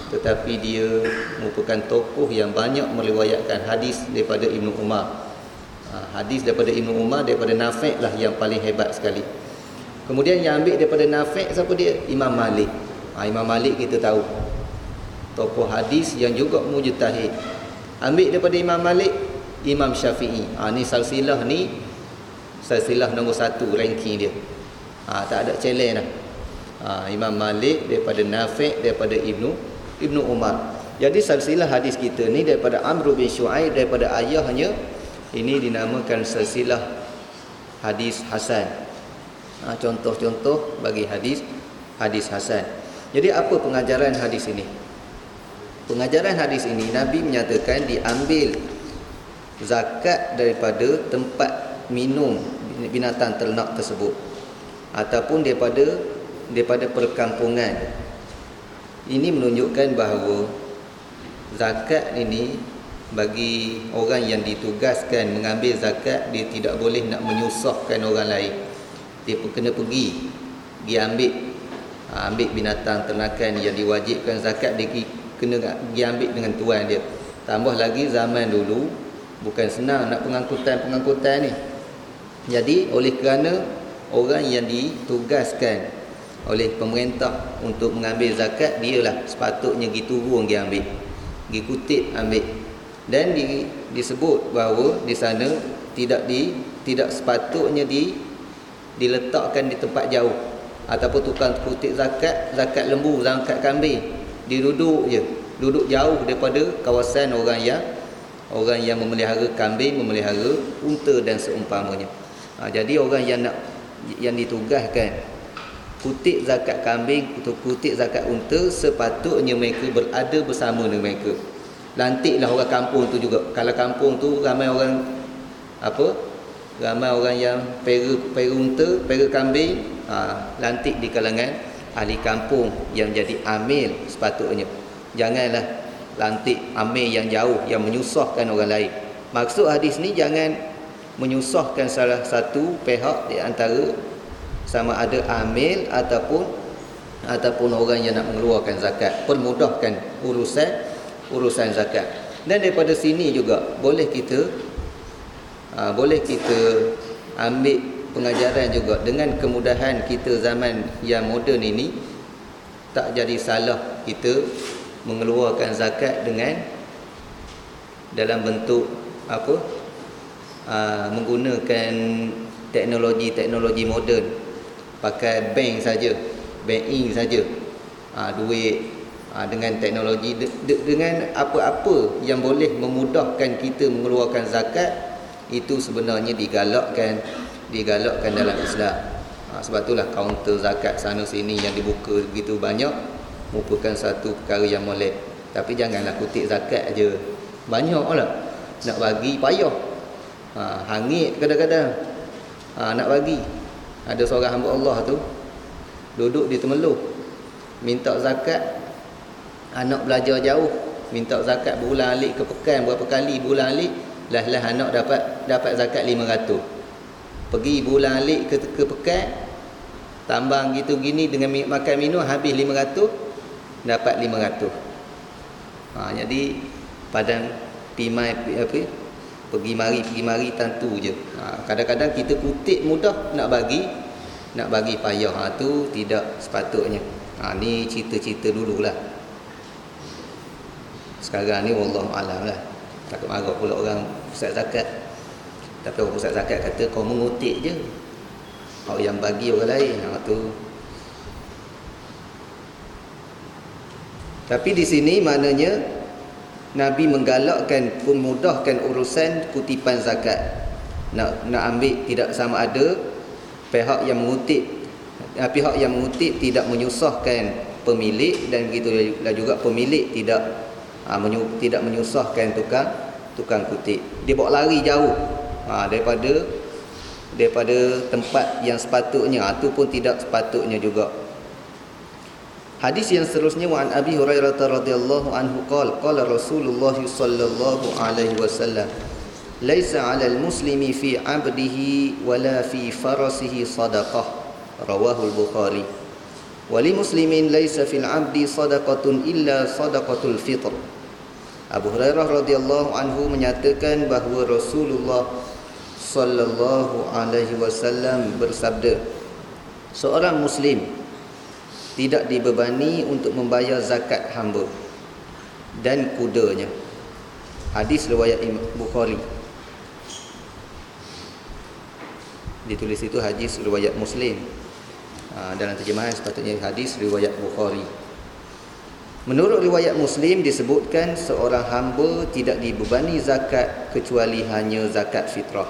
tetapi dia merupakan tokoh yang banyak meriwayatkan hadis daripada Ibnu Umar. Hadis daripada Ibnu Umar, daripada Nafi' lah yang paling hebat sekali. Kemudian yang ambil daripada Nafi' siapa dia? Imam Malik. Imam Malik kita tahu, tokoh hadis yang juga mujtahid. Ambil daripada Imam Malik, Imam Syafi'i. Ni silsilah nombor 1 ranking dia. Tak ada challenge lah. Imam Malik daripada Nafi', daripada Ibnu Umar. Jadi silsilah hadis kita ni daripada Amr bin Syu'aib, daripada ayahnya, ini dinamakan silsilah hadis hasan. Contoh-contoh bagi hadis hasan. Jadi apa pengajaran hadis ini? Pengajaran hadis ini, Nabi menyatakan diambil zakat daripada tempat minum binatang ternak tersebut, ataupun daripada perkampungan. Ini menunjukkan bahawa zakat ini bagi orang yang ditugaskan mengambil zakat, dia tidak boleh nak menyusahkan orang lain. Dia kena pergi ambil binatang ternakan yang diwajibkan zakat, dia kena pergi ambil dengan tuan dia. Tambah lagi zaman dulu bukan senang nak pengangkutan ni. Jadi oleh kerana orang yang ditugaskan oleh pemerintah untuk mengambil zakat, dialah sepatutnya pergi turun pergi ambil, pergi kutip ambil. Dan disebut bahawa di sana tidak sepatutnya diletakkan di tempat jauh, ataupun tukang kutip zakat lembu, zakat kambing, duduk jauh daripada kawasan orang yang memelihara kambing, memelihara unta dan seumpamanya. Jadi orang yang ditugaskan kutip zakat kambing atau kutip zakat unta, sepatutnya mereka berada bersama dengan mereka. Lantiklah orang kampung tu juga. Kalau kampung tu ramai orang yang pera unta, pera kambing, lantik di kalangan ahli kampung yang jadi amil sepatutnya. Janganlah lantik amil yang jauh, yang menyusahkan orang lain. Maksud hadis ni jangan menyusahkan salah satu pihak di antara, sama ada amil ataupun orang yang nak mengeluarkan zakat. Permudahkan urusan zakat. Dan daripada sini juga boleh kita ambil pengajaran juga, dengan kemudahan kita zaman yang moden ini, tak jadi salah kita mengeluarkan zakat dengan dalam bentuk menggunakan teknologi moden, pakai bank saja, banking saja, duit dengan teknologi, dengan apa-apa yang boleh memudahkan kita mengeluarkan zakat, itu sebenarnya digalakkan dalam Islam. Sebab itulah kaunter zakat sana sini yang dibuka begitu banyak, merupakan satu perkara yang molek. Tapi janganlah kutip zakat aja, banyaklah nak bagi payah. Hangit kadang-kadang nak bagi. Ada seorang hamba Allah tu duduk di Temeloh, minta zakat. Anak belajar jauh, minta zakat berulang alik ke pekan, berapa kali berulang alik, lah anak dapat zakat 500. Pergi berulang alik ke pekan, tambang gitu gini dengan makan minum, habis 500, dapat 500. Jadi padang pimai pergi mari tentu je. Kadang-kadang kita kutip mudah, nak bagi payah, tu tidak sepatutnya. Ni cerita-cerita dululah. Sekarang ni wallahu alam lah. Takut marah pula orang pusat zakat. Tapi orang pusat zakat kata kau mengutip je, kau yang bagi orang lain. Tu. Tapi di sini maknanya Nabi menggalakkan, memudahkan urusan kutipan zakat. Nak ambil tidak sama ada pihak yang mengutip tidak menyusahkan pemilik, dan begitulah juga pemilik tidak menyusahkan tukang kutip. Dia bawa lari jauh daripada tempat yang sepatutnya, itu pun tidak sepatutnya juga. Hadis yang seterusnya, wa an Abi Hurairah radhiyallahu anhu qala Rasulullah sallallahu alaihi wasallam, laisa 'alal muslimi fi 'abdihi wala fi farasihi sadaqah, rawahul Bukhari. Wali muslimin laisa fil 'abdi sadaqatun illa sadaqatul fitr. Abu Hurairah radhiyallahu anhu menyatakan bahawa Rasulullah sallallahu alaihi wasallam bersabda, seorang muslim tidak dibebani untuk membayar zakat hamba dan kudanya. Hadis riwayat Bukhari. Ditulis itu hadis riwayat Muslim. Dalam terjemahan sepatutnya hadis riwayat Bukhari. Menurut riwayat Muslim disebutkan seorang hamba tidak dibebani zakat kecuali hanya zakat fitrah.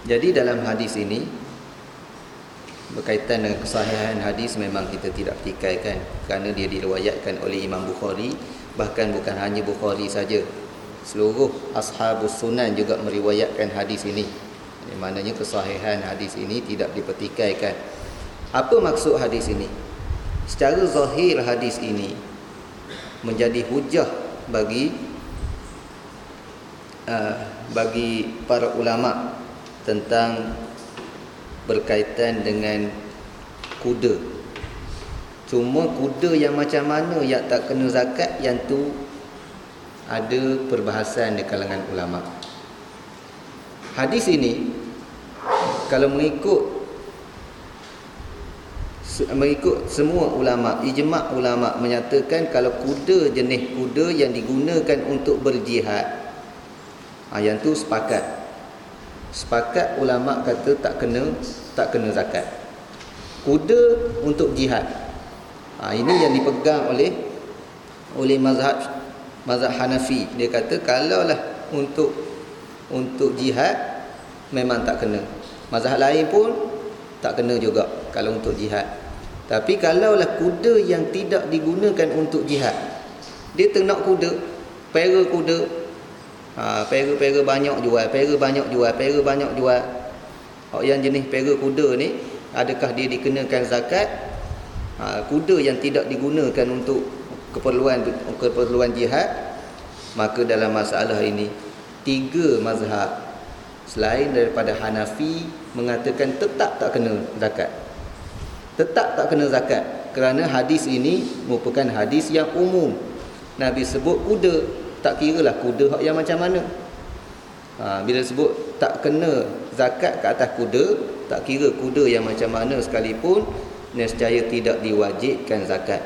Jadi dalam hadis ini berkaitan dengan kesahihan hadis memang kita tidak pertikaikan kerana dia diriwayatkan oleh Imam Bukhari, bahkan bukan hanya Bukhari saja. Seluruh ashabus sunan juga meriwayatkan hadis ini. Yang maknanya kesahihan hadis ini tidak dipertikaikan. Apa maksud hadis ini? Secara zahir hadis ini menjadi hujah bagi para ulama tentang berkaitan dengan kuda. Cuma kuda yang macam mana yang tak kena zakat, yang tu ada perbahasan di kalangan ulama. Hadis ini kalau mengikut semua ulama, ijma' ulama menyatakan kalau kuda jenis kuda yang digunakan untuk berjihad, yang tu sepakat ulama kata tak kena zakat. Kuda untuk jihad, ini yang dipegang oleh mazhab Hanafi. Dia kata kalaulah untuk jihad memang tak kena. Mazhab lain pun tak kena juga kalau untuk jihad. Tapi kalaulah kuda yang tidak digunakan untuk jihad, dia ternak kuda, pera kuda, pera banyak jual. Yang jenis pera kuda ni, adakah dia dikenakan zakat? Kuda yang tidak digunakan untuk keperluan jihad, maka dalam masalah ini 3 mazhab selain daripada Hanafi mengatakan tetap tak kena zakat, kerana hadis ini merupakan hadis yang umum. Nabi sebut kuda, tak kiralah kuda yang macam mana. Bila sebut tak kena zakat ke atas kuda, tak kira kuda yang macam mana sekalipun, nescaya tidak diwajibkan zakat.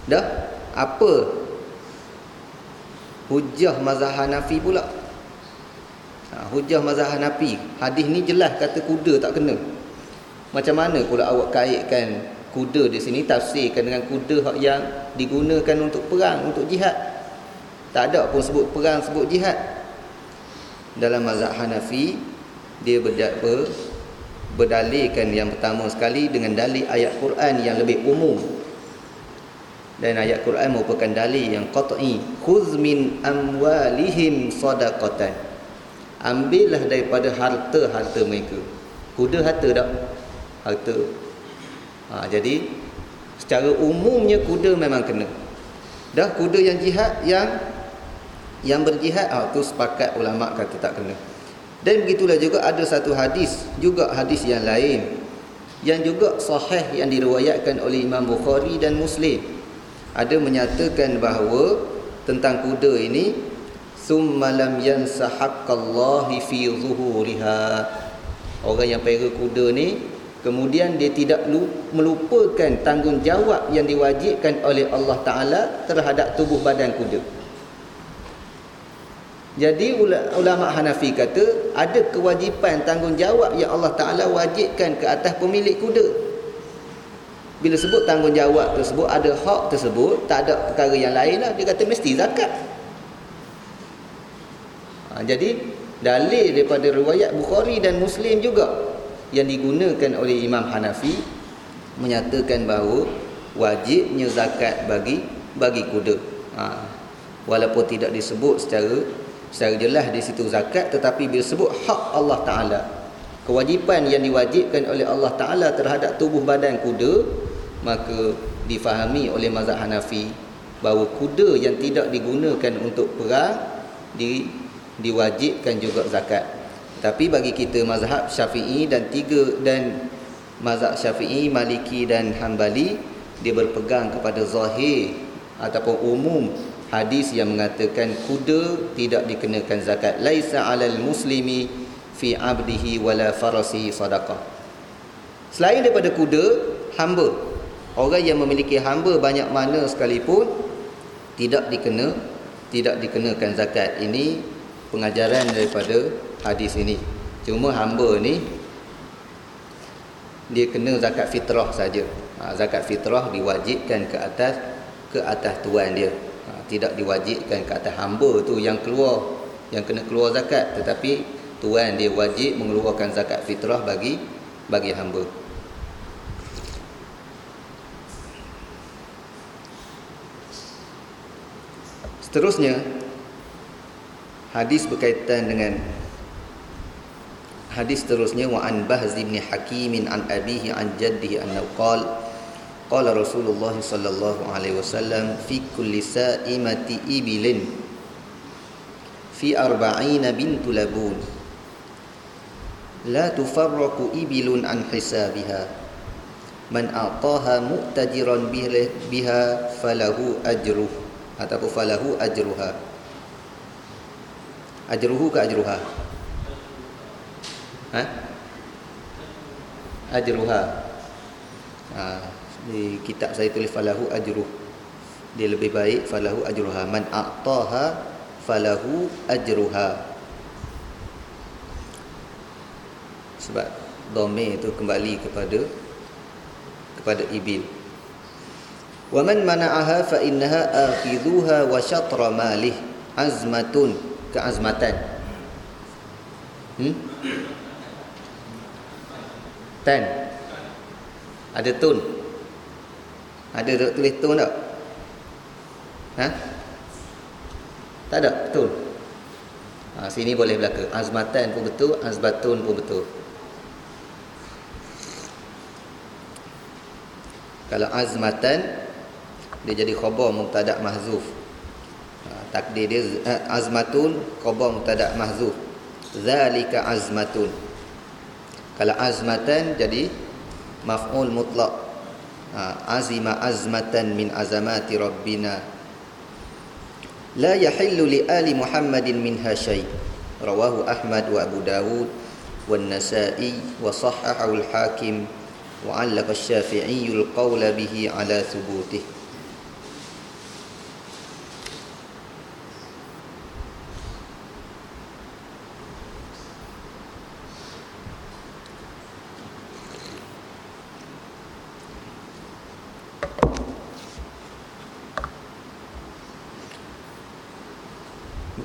Dah, apa hujah mazhab Hanafi pula? Hujah mazhab Hanafi, hadis ni jelas kata kuda tak kena. Macam mana pula awak kaitkan kuda di sini, tafsirkan dengan kuda yang digunakan untuk perang, untuk jihad? Tak ada pun sebut perang, sebut jihad. Dalam mazhab Hanafi, dia berdalilkan yang pertama sekali dengan dalil ayat Quran yang lebih umum. Dan ayat Quran merupakan dalil yang qat'i. Khudz min amwalihim sadaqatan. Ambillah daripada harta mereka. Kuda harta tak? Harta. Jadi secara umumnya kuda memang kena. Dah kuda yang jihad, yang berjihad, tu sepakat ulama kata tak kena. Dan begitulah juga ada satu hadis, juga hadis yang lain yang juga sahih yang diriwayatkan oleh Imam Bukhari dan Muslim. Ada menyatakan bahawa tentang kuda ini, summa lam yansa haqqallahi fi zuhuriha. Orang yang pera kuda ni kemudian dia tidak melupakan tanggungjawab yang diwajibkan oleh Allah Ta'ala terhadap tubuh badan kuda. Jadi ulama Hanafi kata ada kewajipan tanggungjawab yang Allah Ta'ala wajibkan ke atas pemilik kuda. Bila sebut tanggungjawab tersebut, ada hak tersebut, tak ada perkara yang lain lah, dia kata mesti zakat. Jadi dalil daripada riwayat Bukhari dan Muslim juga yang digunakan oleh Imam Hanafi menyatakan bahawa wajibnya zakat bagi kuda. Walaupun tidak disebut secara jelas di situ zakat, tetapi bila sebut hak Allah Ta'ala, kewajipan yang diwajibkan oleh Allah Ta'ala terhadap tubuh badan kuda, maka difahami oleh mazhab Hanafi bahawa kuda yang tidak digunakan untuk perang diwajibkan juga zakat. Tapi bagi kita mazhab Syafi'i dan mazhab Syafi'i, Maliki dan Hanbali, dia berpegang kepada zahir ataupun umum hadis yang mengatakan kuda tidak dikenakan zakat. Laisa 'alal muslimi fi 'abdihi wala farasihi sadaqah. Selain daripada kuda, hamba, orang yang memiliki hamba banyak mana sekalipun tidak dikenakan zakat. Ini pengajaran daripada hadis ini. Cuma hamba ni dia kena zakat fitrah saja. Zakat fitrah diwajibkan ke atas tuan dia. Tidak diwajibkan ke atas hamba tu yang kena keluar zakat, tetapi tuan dia wajib mengeluarkan zakat fitrah bagi hamba. Seterusnya, hadis berkaitan dengan hadis seterusnya, wa an Bahz bin Hakim an abihi an jaddihi annahu qala Rasulullah sallallahu alaihi wasallam fi kulli sa'imati ibilin fi 40 bintu labun la tufarraqu ibilun an hisabiha man a'taha mu'tajiran biha falahu ajruh ataupun falahu ajruha. Ajruhu ke ajruha? Ajruha. Di kitab saya tulis falahu ajruh. Dia lebih baik falahu ajruha. Man a'taha falahu ajruha. Sebab dhamir itu kembali kepada ibil. Wa man mana'aha fa innaha akhidhuha wa syatra malih azmatun, keazmatan. Tan. Ada tun. Ada tulis tun tak? Tak ada betul. Sini boleh belaka. Azmatan pun betul, azbatun pun betul. Kalau azmatan, dia jadi khabar mubtada' mahzuf. Takdir dia azmatun, khabar mubtada' mahzuf. Zalika azmatun. Kalau azmatan jadi maf'ul mutlaq. Azima azmatan min azamati rabbina la yahillu li ali Muhammadin minha syai'. Rawahu Ahmad wa Abu Dawud wan Nasa'i wa sahhahahu al-Hakim wa 'allaqa asy-Syafi'i al-qawla bihi 'ala thubutihi.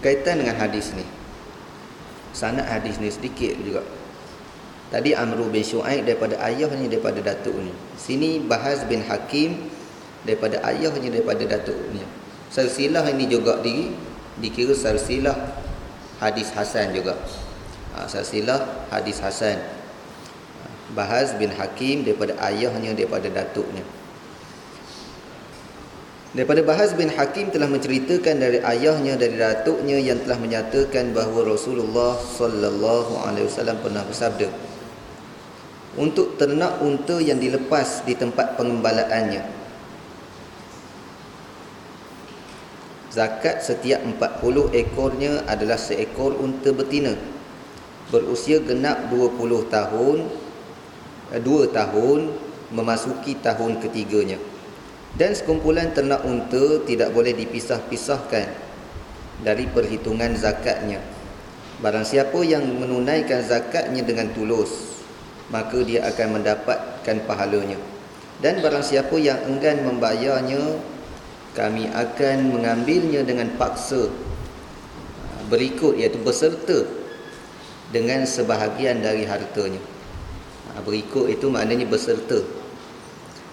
Berkaitan dengan hadis ni, sanad hadis ni sedikit juga. Tadi Amru bin Syu'aib daripada ayahnya, daripada datuknya. Sini Bahz bin Hakim daripada ayahnya, daripada datuknya. Silsilah ini juga dikira silsilah hadis hasan juga. Silsilah hadis hasan. Bahz bin Hakim daripada ayahnya, daripada datuknya. Daripada Bahz bin Hakim telah menceritakan dari ayahnya, dari datuknya, yang telah menyatakan bahawa Rasulullah sallallahu alaihi wasallam pernah bersabda, untuk ternak unta yang dilepas di tempat pengembalaannya, zakat setiap 40 ekornya adalah seekor unta betina berusia genap 20 tahun, 2 tahun memasuki tahun ketiganya. Dan sekumpulan ternak unta tidak boleh dipisah-pisahkan dari perhitungan zakatnya. Barang siapa yang menunaikan zakatnya dengan tulus, maka dia akan mendapatkan pahalanya. Dan barang siapa yang enggan membayarnya, kami akan mengambilnya dengan paksa berikut, iaitu beserta dengan sebahagian dari hartanya. Berikut itu maknanya beserta,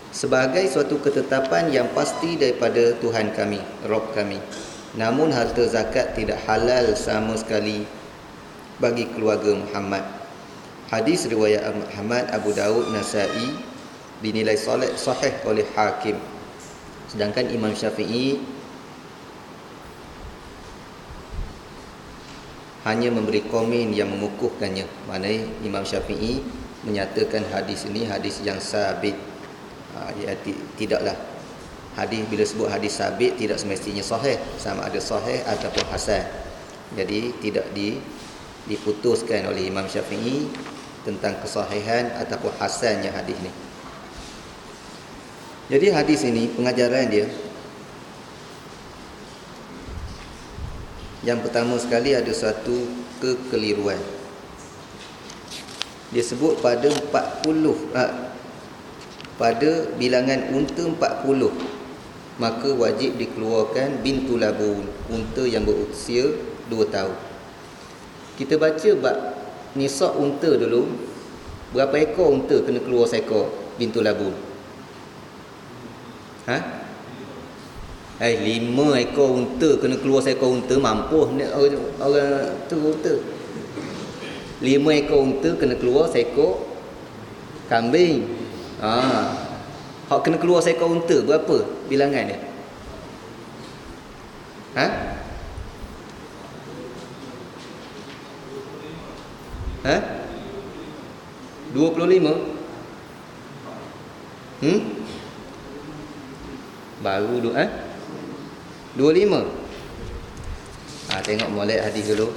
sebagai suatu ketetapan yang pasti daripada Tuhan kami, Rabb kami. Namun harta zakat tidak halal sama sekali bagi keluarga Muhammad. Hadis riwayat Ahmad, Abu Dawud, Nasa'i, dinilai sahih oleh Hakim. Sedangkan Imam Syafi'i hanya memberi komen yang mengukuhkannya. Maknanya Imam Syafi'i menyatakan hadis ini hadis yang sabit. Tidaklah hadis, bila sebut hadis sabit, tidak semestinya sahih, sama ada sahih ataupun hasan. Jadi tidak diputuskan oleh Imam Syafi'i tentang kesahihan ataupun hasannya hadis ni. Jadi hadis ini pengajaran dia, yang pertama sekali ada satu kekeliruan. Dia sebut pada 40, pada bilangan unta 40, maka wajib dikeluarkan bintu labun, unta yang berusia 2 tahun. Kita baca bab nisab unta dulu. Berapa ekor unta kena keluar seekor bintu labun? 5 ekor unta kena keluar seekor unta, mampus orang tu unta. 5 ekor unta kena keluar seekor kambing. Hak kena keluar seekor unta, berapa bilangan dia? 25? Baru 25. Tengok molek hadis dulu.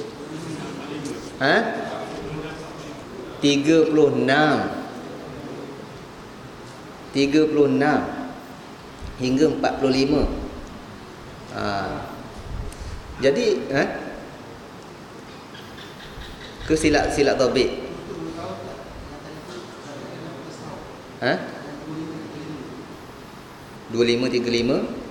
36 hingga 45. Jadi ke silap tabik. 25-35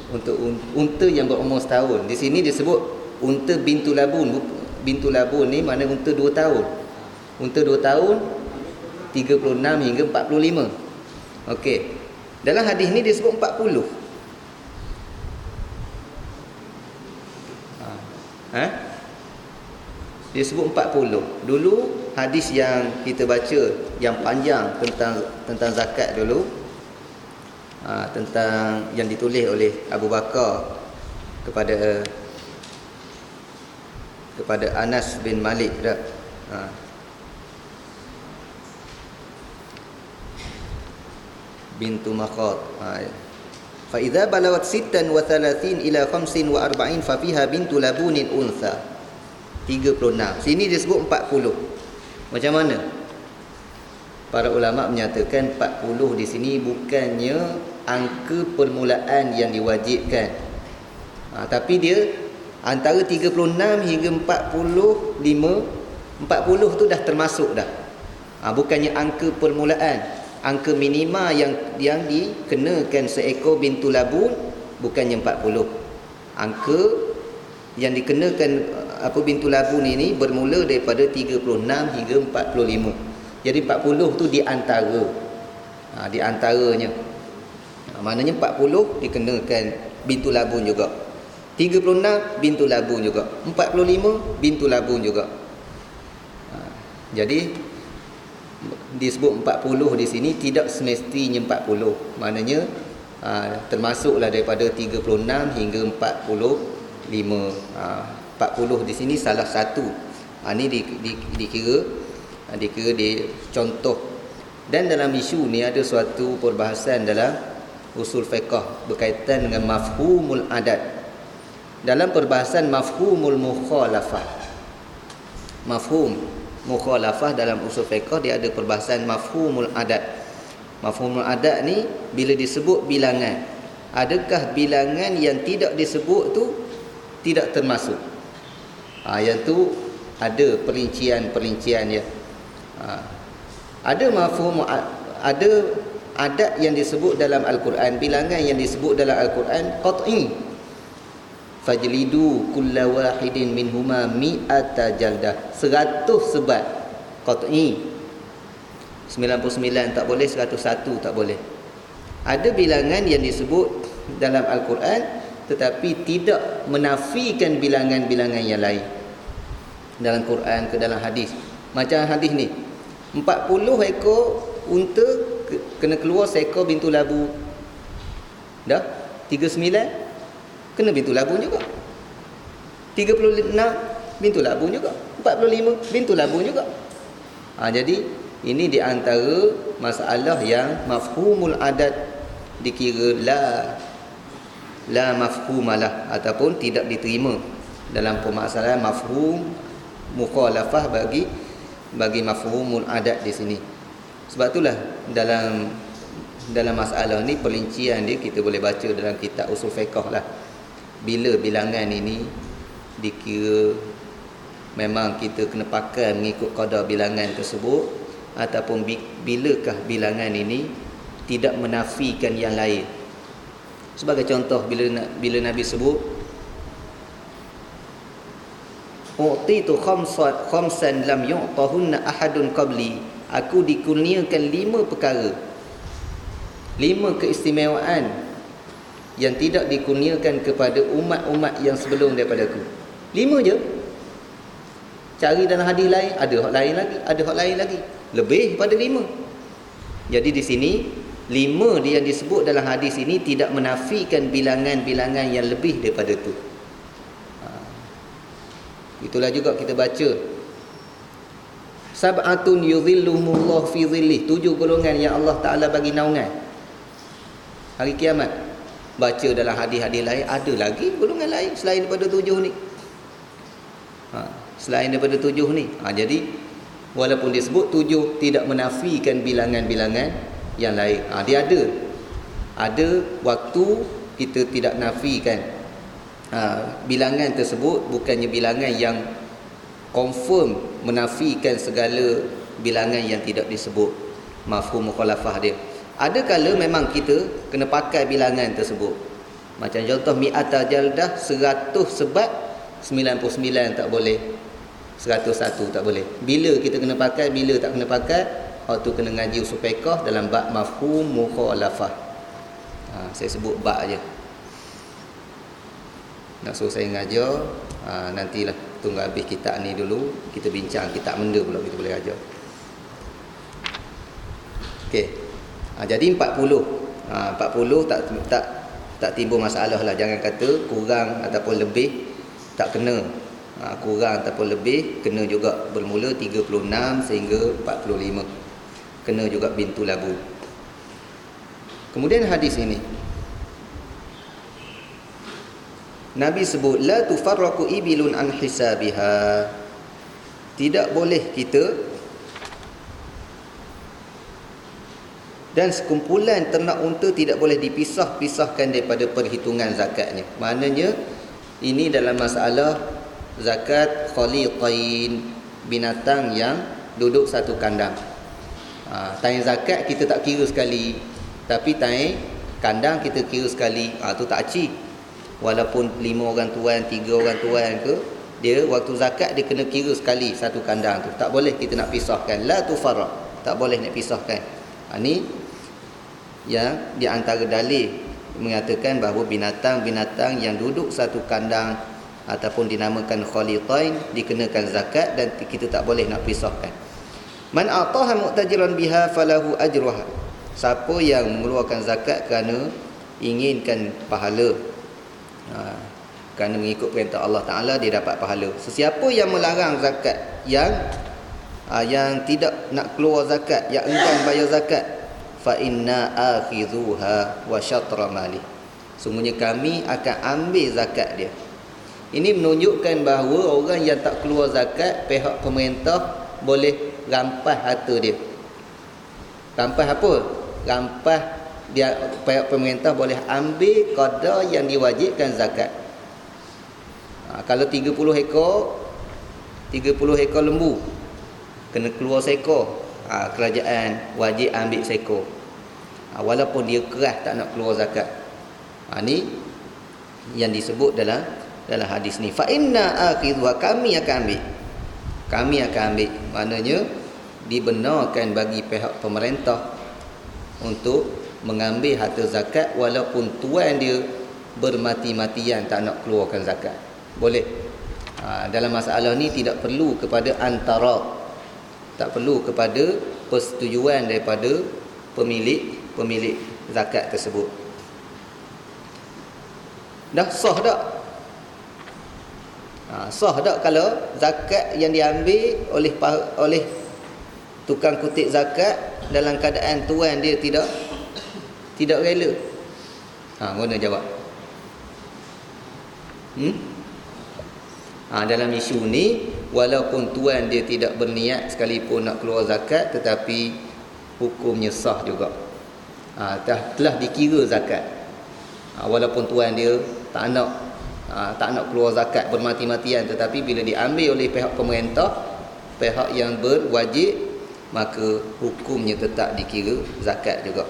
untuk unta yang berumur setahun. Di sini disebut unta bintu labun. Bintu labun ni mana unta 2 tahun. Unta 2 tahun 36 hingga 45. Okey. Dalam hadis ni disebut 40. Disebut 40. Dulu hadis yang kita baca yang panjang tentang zakat dulu, tentang yang ditulis oleh Abu Bakar kepada Anas bin Malik dah. Bintu Makhad. Fa idza balawat 36 ila 45 fa fiha bintu labunin untha. 36. Sini disebut 40. Macam mana? Para ulama menyatakan 40 di sini bukannya angka permulaan yang diwajibkan. Tapi dia antara 36 hingga 45, 40 tu dah termasuk dah. Bukannya angka permulaan, angka minima yang dikenakan seekor bintu labun bukannya 40. Angka yang dikenakan bintu labun ini bermula daripada 36 hingga 45. Jadi 40 tu di antara. Di antaranya. Maknanya 40 dikenakan bintu labun juga. 36 bintu labun juga. 45 bintu labun juga. Jadi disebut 40 di sini tidak semestinya 40. Maknanya termasuklah daripada 36 hingga 45. 40 di sini salah satu. Ini dikira di contoh. Dan dalam isu ni ada suatu perbahasan dalam usul fiqh berkaitan dengan mafhumul adat. Dalam perbahasan mafhumul mukhalafah. Mafhum mukhalafah dalam usul fiqh dia ada perbahasan mafhumul adat. Mafhumul adat ni bila disebut bilangan, adakah bilangan yang tidak disebut tu tidak termasuk? Yang tu ada perincian-perinciannya. Ada mafhum, ada adat yang disebut dalam Al-Quran, bilangan yang disebut dalam Al-Quran qat'i. Fajlidu kulla wahidin minhuma mi'ata jaldah. 100 sebat qat'i. 99 tak boleh, 101 tak boleh. Ada bilangan yang disebut dalam Al-Quran tetapi tidak menafikan bilangan-bilangan yang lain dalam Quran ke dalam hadis. Macam hadis ni, 40 ekor unta kena keluar seekor bintu labu. Dah 39 kena bintu labu juga. 36 bintu labu juga. 45 bintu labu juga. Jadi ini di antara masalah yang mafhumul adat dikira la mafhumalah ataupun tidak diterima dalam permasalahan mafhum mukhalafah bagi mafhumul adat di sini. Sebab itulah dalam masalah ni perincian dia kita boleh baca dalam kitab usul fiqh lah. Bila bilangan ini dikira memang kita kena pakai mengikut qadar bilangan tersebut, ataupun bilakah bilangan ini tidak menafikan yang lain. Sebagai contoh, bila Nabi sebut u'titu khamsan lam yu'tahunna ahadun qabli, aku dikurniakan 5 perkara, 5 keistimewaan yang tidak dikurniakan kepada umat-umat yang sebelum daripada aku. 5 je. Cari dalam hadis lain, ada hak lain lagi, ada hak lain lagi, lebih pada 5. Jadi di sini 5 yang disebut dalam hadis ini tidak menafikan bilangan-bilangan yang lebih daripada itu. Itulah juga kita baca sab'atun yudhilluhumullah fi dhillih, 7 golongan yang Allah Ta'ala bagi naungan hari kiamat. Baca dalam hadis-hadis lain, ada lagi golongan lain selain daripada 7 ni. Selain daripada 7 ni. Jadi walaupun disebut 7, tidak menafikan bilangan-bilangan yang lain. Dia ada waktu kita tidak nafikan bilangan tersebut, bukannya bilangan yang confirm menafikan segala bilangan yang tidak disebut mafhum mukhalafah dia. Ada kala memang kita kena pakai bilangan tersebut. Macam contoh mi'ata jaldah, 100 sebab 99 tak boleh, 101 tak boleh. Bila kita kena pakai, bila tak kena pakai, waktu kena ngaji usul fiqh dalam bab mafhum mukhalafah. Saya sebut bab je. Nak suruh saya ngajar, nantilah tunggu habis kitab ni dulu, kita bincang kitab benda pula kita boleh ajar. Okey. Jadi 40. 40 tak timbul masalah lah. Jangan kata kurang ataupun lebih tak kena. Kurang ataupun lebih kena juga, bermula 36 sehingga 45. Kena juga bintu labu. Kemudian hadis ini Nabi sebut la tufarraqu ibilun an hisabiha. Tidak boleh kita dan sekumpulan ternak unta tidak boleh dipisah-pisahkan daripada perhitungan zakatnya. Maknanya ini dalam masalah zakat khalitain, binatang yang duduk satu kandang. Taing zakat kita tak kira sekali, tapi taing kandang kita kira sekali. Tu tak acik. Walaupun 5 orang tuan, 3 orang tuan ke, dia waktu zakat dia kena kira sekali satu kandang tu. Tak boleh kita nak pisahkan. La tufarraq, tak boleh nak pisahkan. Ini yang di antara dalil mengatakan bahawa binatang-binatang yang duduk satu kandang ataupun dinamakan khalitain dikenakan zakat dan kita tak boleh nak pisahkan. Man ataha mu'tajiran biha falahu ajruha. Siapa yang mengeluarkan zakat kerana inginkan pahala, kerana mengikut perintah Allah Ta'ala, dia dapat pahala. Sesiapa yang melarang zakat, yang tidak nak keluar zakat, yang enggan bayar zakat, fa inna akhidhuha wa syatra mali, sungguhnya kami akan ambil zakat dia. Ini menunjukkan bahawa orang yang tak keluar zakat, pihak pemerintah boleh rampas harta dia. Rampas apa? Rampas dia, pihak pemerintah boleh ambil qadar yang diwajibkan zakat. Kalau 30 ekor lembu kena keluar seekor, kerajaan wajib ambil seekor, walaupun dia keras tak nak keluar zakat. Ni yang disebut dalam hadis ni, fa inna akhidhuha, kami akan ambil. Maknanya dibenarkan bagi pihak pemerintah untuk mengambil harta zakat walaupun tuan dia bermati-matian tak nak keluarkan zakat. Boleh. Dalam masalah ni tidak perlu kepada antara, tak perlu kepada persetujuan daripada pemilik zakat tersebut. Dah sah tak? Sah tak kalau zakat yang diambil oleh tukang kutip zakat dalam keadaan tuan dia tidak rela? Mana jawab? Dalam isu ni, walaupun tuan dia tidak berniat sekalipun nak keluar zakat, tetapi hukumnya sah juga. Telah dikira zakat. Walaupun tuan dia tak nak keluar zakat bermati-matian, tetapi bila diambil oleh pihak pemerintah, pihak yang berwajib, maka hukumnya tetap dikira zakat juga.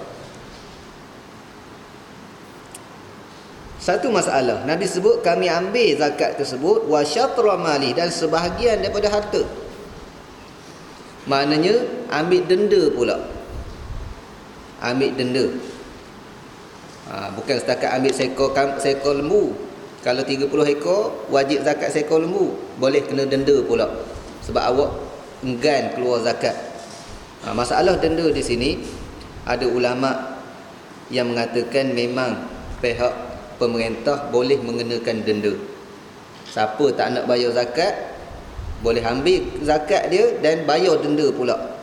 Satu masalah, Nabi sebut kami ambil zakat tersebut wa syatra mali, dan sebahagian daripada harta. Maknanya ambil denda pula. Ambil denda. Bukan setakat ambil seekor lembu. Kalau 30 ekor wajib zakat seekor lembu, boleh kena denda pula sebab awak enggan keluar zakat. Masalah denda di sini, ada ulama yang mengatakan memang pihak pemerintah boleh mengenakan denda. Siapa tak nak bayar zakat, boleh ambil zakat dia dan bayar denda pula.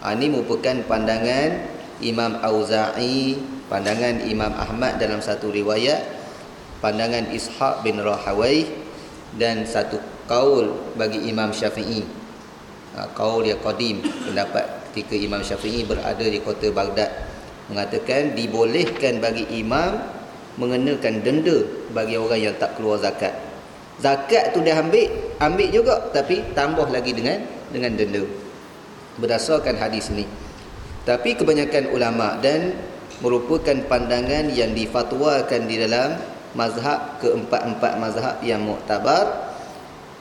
Ini merupakan pandangan Imam Auza'i, pandangan Imam Ahmad dalam satu riwayat, pandangan Ishaq bin Rahawai, dan satu kaul bagi Imam Syafi'i. Kaul yang qadim, pendapat ketika Imam Syafi'i berada di kota Baghdad, mengatakan dibolehkan bagi imam mengenakan denda bagi orang yang tak keluar zakat. Zakat tu dia ambil juga, tapi tambah lagi dengan denda berdasarkan hadis ni. Tapi kebanyakan ulama, dan merupakan pandangan yang difatwakan di dalam mazhab keempat-empat mazhab yang muktabar,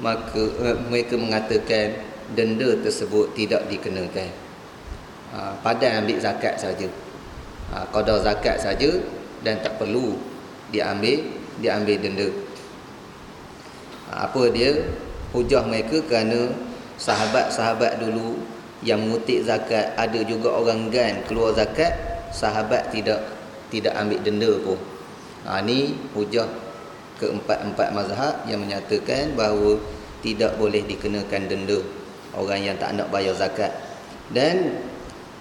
maka mereka mengatakan denda tersebut tidak dikenakan. Padan ambil zakat saja, qada zakat saja, dan tak perlu diambil denda. Apa dia hujah mereka? Kerana sahabat-sahabat dulu yang mengutip zakat, ada juga orang gan keluar zakat, sahabat tidak ambil denda pun. Ni hujah keempat-empat mazhab yang menyatakan bahawa tidak boleh dikenakan denda orang yang tak nak bayar zakat. Dan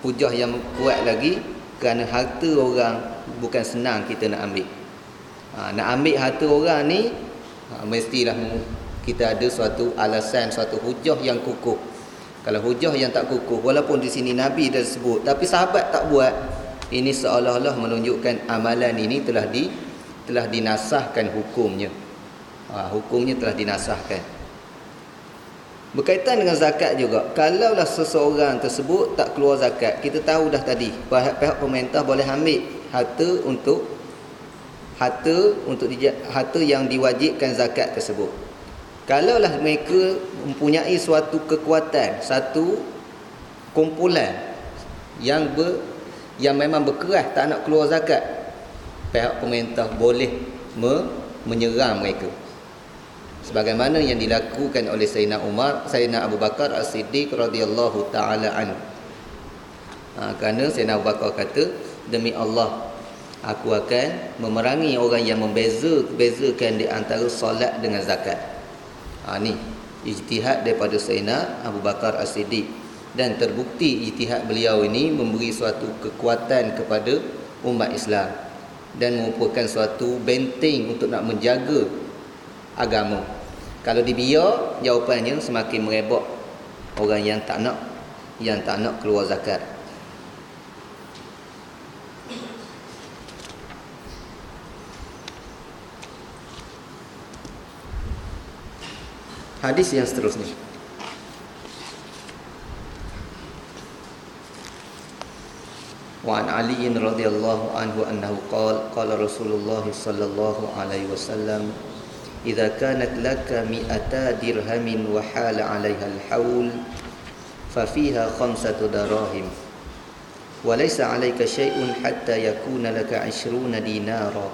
hujah yang kuat lagi, kerana harta orang bukan senang kita nak ambil. Nak ambil harta orang ni, mestilah kita ada suatu alasan, suatu hujah yang kukuh. Kalau hujah yang tak kukuh, walaupun di sini Nabi dah sebut tapi sahabat tak buat, ini seolah-olah menunjukkan amalan ini telah dinasahkan hukumnya. Hukumnya telah dinasahkan. Berkaitan dengan zakat juga, kalaulah seseorang tersebut tak keluar zakat, kita tahu dah tadi, pihak pemerintah boleh ambil harta yang diwajibkan zakat tersebut. Kalaulah mereka mempunyai suatu kekuatan, satu kumpulan yang memang berkeras tak nak keluar zakat, pihak pemerintah boleh menyerang mereka. Sebagaimana yang dilakukan oleh Sayyidina Abu Bakar As-Siddiq radhiyallahu taala anhu. Kerana Sayyidina Abu Bakar kata, demi Allah, aku akan memerangi orang yang membezakan di antara solat dengan zakat. Ni ijtihad daripada Sayyidina Abu Bakar As-Siddiq, dan terbukti ijtihad beliau ini memberi suatu kekuatan kepada umat Islam dan merupakan suatu benteng untuk nak menjaga agama. Kalau dibiar, jawapannya semakin merebak orang yang tak nak keluar zakat. Hadis yang seterusnya, wa an Ali radhiyallahu anhu annahu qala Rasulullah sallallahu alaihi wasallam, idza kanat laka mi'ata dirhamin wa hala 'alaiha al-haul fa fiha khamsatu darahim wa laysa 'alaika shay'un hatta yakuna laka 20 dinara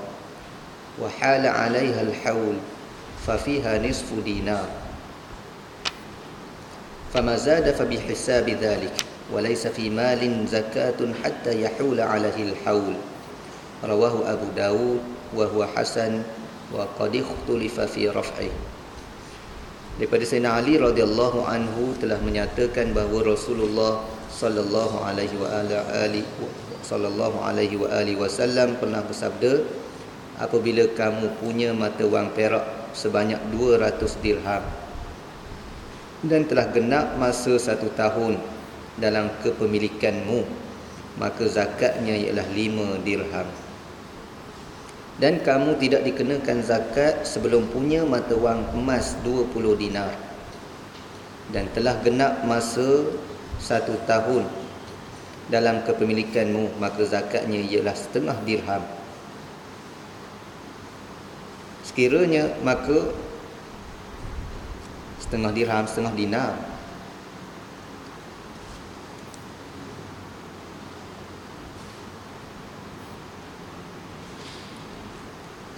wa hala 'alaiha al-haul fa fiha nisfu dinar fama zada fa bihisabi dhalik wa laysa fi malin zakatun hatta yahula 'alaihi al-haul. Rawahu Abu Dawud wa huwa hasan wa qad ikhtulifa fi raf'i. Daripada Sayyidina Ali radhiyallahu anhu telah menyatakan bahawa Rasulullah sallallahu alaihi wasallam pernah bersabda, apabila kamu punya mata wang perak sebanyak 200 dirham dan telah genap masa 1 tahun dalam kepemilikanmu, maka zakatnya ialah 5 dirham. Dan kamu tidak dikenakan zakat sebelum punya mata wang emas 20 dinar dan telah genap masa 1 tahun dalam kepemilikanmu, maka zakatnya ialah setengah dirham. Sekiranya maka setengah dirham, setengah dinar.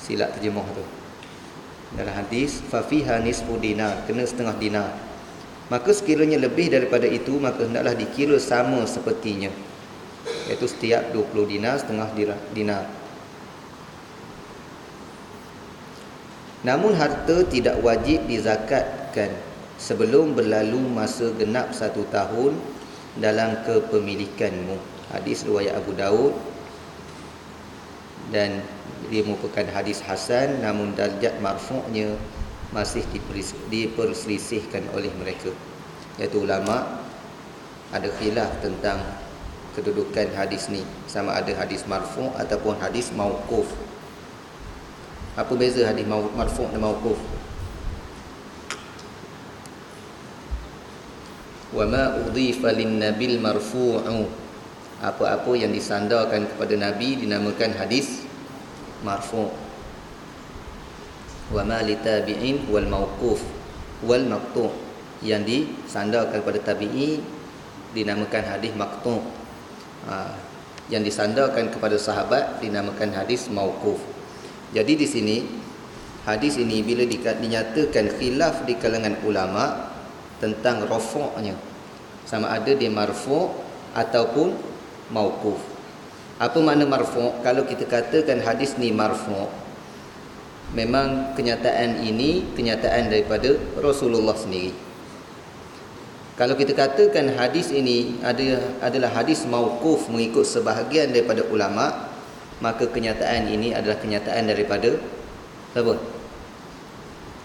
Silap terjemah tu. Dalam hadis, fafiha nisfu dinar, kena setengah dinar. Maka sekiranya lebih daripada itu, maka hendaklah dikira sama sepertinya, iaitu setiap 20 dinar, setengah dinar. Namun harta tidak wajib dizakatkan sebelum berlalu masa genap 1 tahun dalam kepemilikanmu. Hadis riwayat Abu Daud, dan dia merupakan hadis hasan, namun darjat marfu'nya masih diperselisihkan oleh mereka, iaitu ulama ada khilaf tentang kedudukan hadis ni, sama ada hadis marfu' ataupun hadis mauquf. Apa beza hadis marfu' dan mauquf? Wa ma udhifa lin-nabil marfu'u, apa-apa yang disandarkan kepada Nabi dinamakan hadis marfu'. Wa ma litabi'in wal mauquf wal maqtu', yang disandarkan kepada tabi'i dinamakan hadis maqtu'. Yang disandarkan kepada sahabat dinamakan hadis mauquf. Jadi di sini hadis ini bila dinyatakan khilaf di kalangan ulama tentang rafu'-nya, sama ada dia marfu' ataupun mauquf. Apa makna marfu'? Kalau kita katakan hadis ni marfu', memang kenyataan ini kenyataan daripada Rasulullah sendiri. Kalau kita katakan hadis ini adalah hadis mauquf mengikut sebahagian daripada ulama, maka kenyataan ini adalah kenyataan daripada siapa?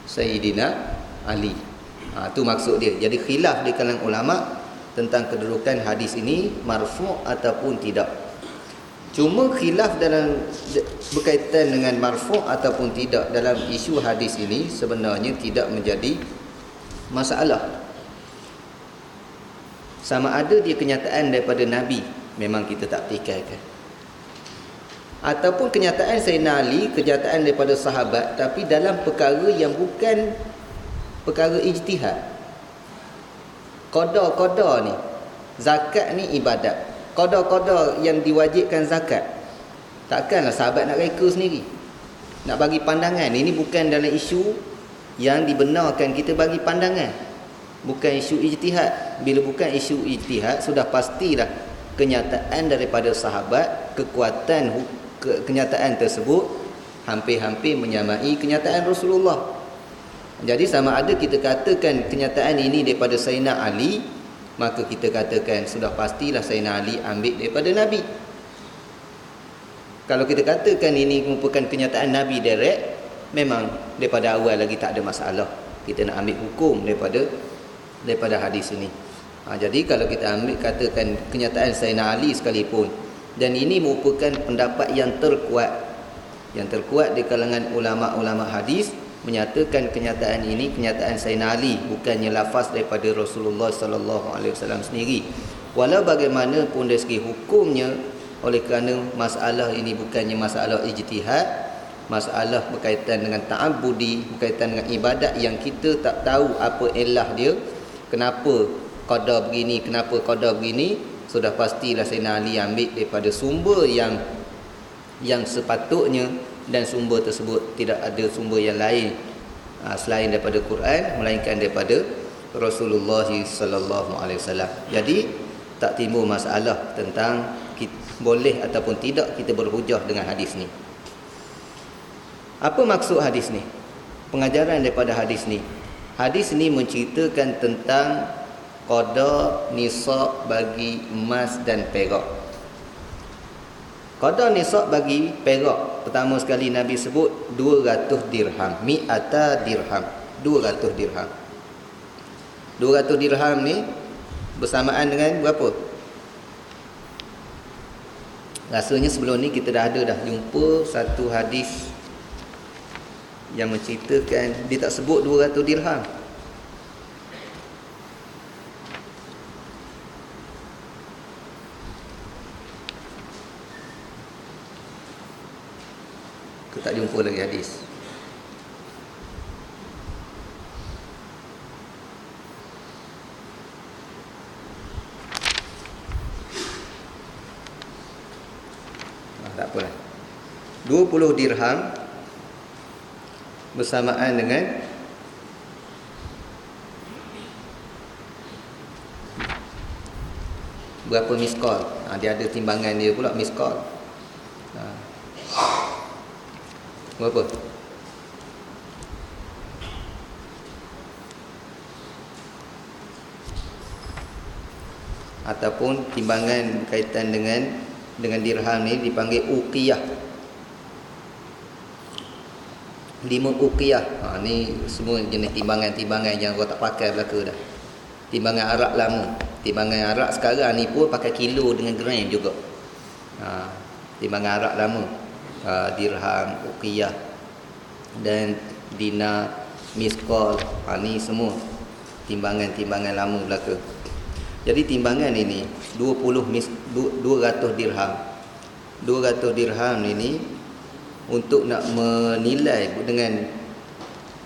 Sayyidina Ali. Itu maksud dia. Jadi khilaf di kalangan ulama tentang kedudukan hadis ini marfu' ataupun tidak. Cuma khilaf dalam berkaitan dengan marfu' ataupun tidak dalam isu hadis ini sebenarnya tidak menjadi masalah. Sama ada dia kenyataan daripada Nabi, memang kita tak petikaikan, ataupun kenyataan Sayyidina Ali, kenyataan daripada sahabat, tapi dalam perkara yang bukan perkara ijtihad. Qada ni, zakat ni ibadat. Qada yang diwajibkan zakat, takkanlah sahabat nak reka sendiri, nak bagi pandangan. Ini bukan dalam isu yang dibenarkan kita bagi pandangan, bukan isu ijtihad. Bila bukan isu ijtihad, sudah pastilah kenyataan daripada sahabat, kekuatan kenyataan tersebut hampir-hampir menyamai kenyataan Rasulullah. Jadi sama ada kita katakan kenyataan ini daripada Sayyidina Ali, maka kita katakan sudah pastilah Sayyidina Ali ambil daripada Nabi. Kalau kita katakan ini merupakan kenyataan Nabi direct, memang daripada awal lagi tak ada masalah. Kita nak ambil hukum daripada hadis ini. Jadi kalau kita ambil katakan kenyataan Sayyidina Ali sekalipun, dan ini merupakan pendapat yang terkuat di kalangan ulama-ulama hadis, menyatakan kenyataan ini kenyataan Sayyidina Ali, bukannya lafaz daripada Rasulullah sallallahu alaihi wasallam sendiri. Walau bagaimanapun dari segi hukumnya, oleh kerana masalah ini bukannya masalah ijtihad, masalah berkaitan dengan ta'abbudi, berkaitan dengan ibadat yang kita tak tahu apa illah dia, kenapa qada begini, kenapa qada begini, sudah pastilah Sayyidina Ali ambil daripada sumber yang sepatutnya, dan sumber tersebut tidak ada sumber yang lain selain daripada Quran, melainkan daripada Rasulullah sallallahu alaihi wasallam. Jadi tak timbul masalah tentang boleh ataupun tidak kita berhujah dengan hadis ni. Apa maksud hadis ni? Pengajaran daripada hadis ni, Hadis ini menceritakan tentang qada nisab bagi emas dan perak. Qada nisab bagi perak, pertama sekali Nabi sebut 200 dirham, mi'ata dirham, 200 dirham. 200 dirham ni bersamaan dengan berapa? Rasanya sebelum ni kita dah jumpa satu hadis yang menceritakan dia tak sebut 200 dirham. Kita tak jumpa lagi hadis. Tak apalah. 20 dirham bersamaan dengan berapa miskol. Dia ada timbangan dia pula miskol. Berapa? Ataupun timbangan berkaitan dengan dirham ni dipanggil uqiyah. 5 uqiyah. Ni semua jenis timbangan-timbangan yang orang tak pakai belaka dah. Timbangan Arab lama. Timbangan Arab sekarang ni pun pakai kilo dengan gram juga. Timbangan Arab lama. Dirham, uqiyah dan dinar, miskol. Ni semua timbangan-timbangan lama belaka. Jadi timbangan ini 200 dirham. 200 dirham ini untuk nak menilai dengan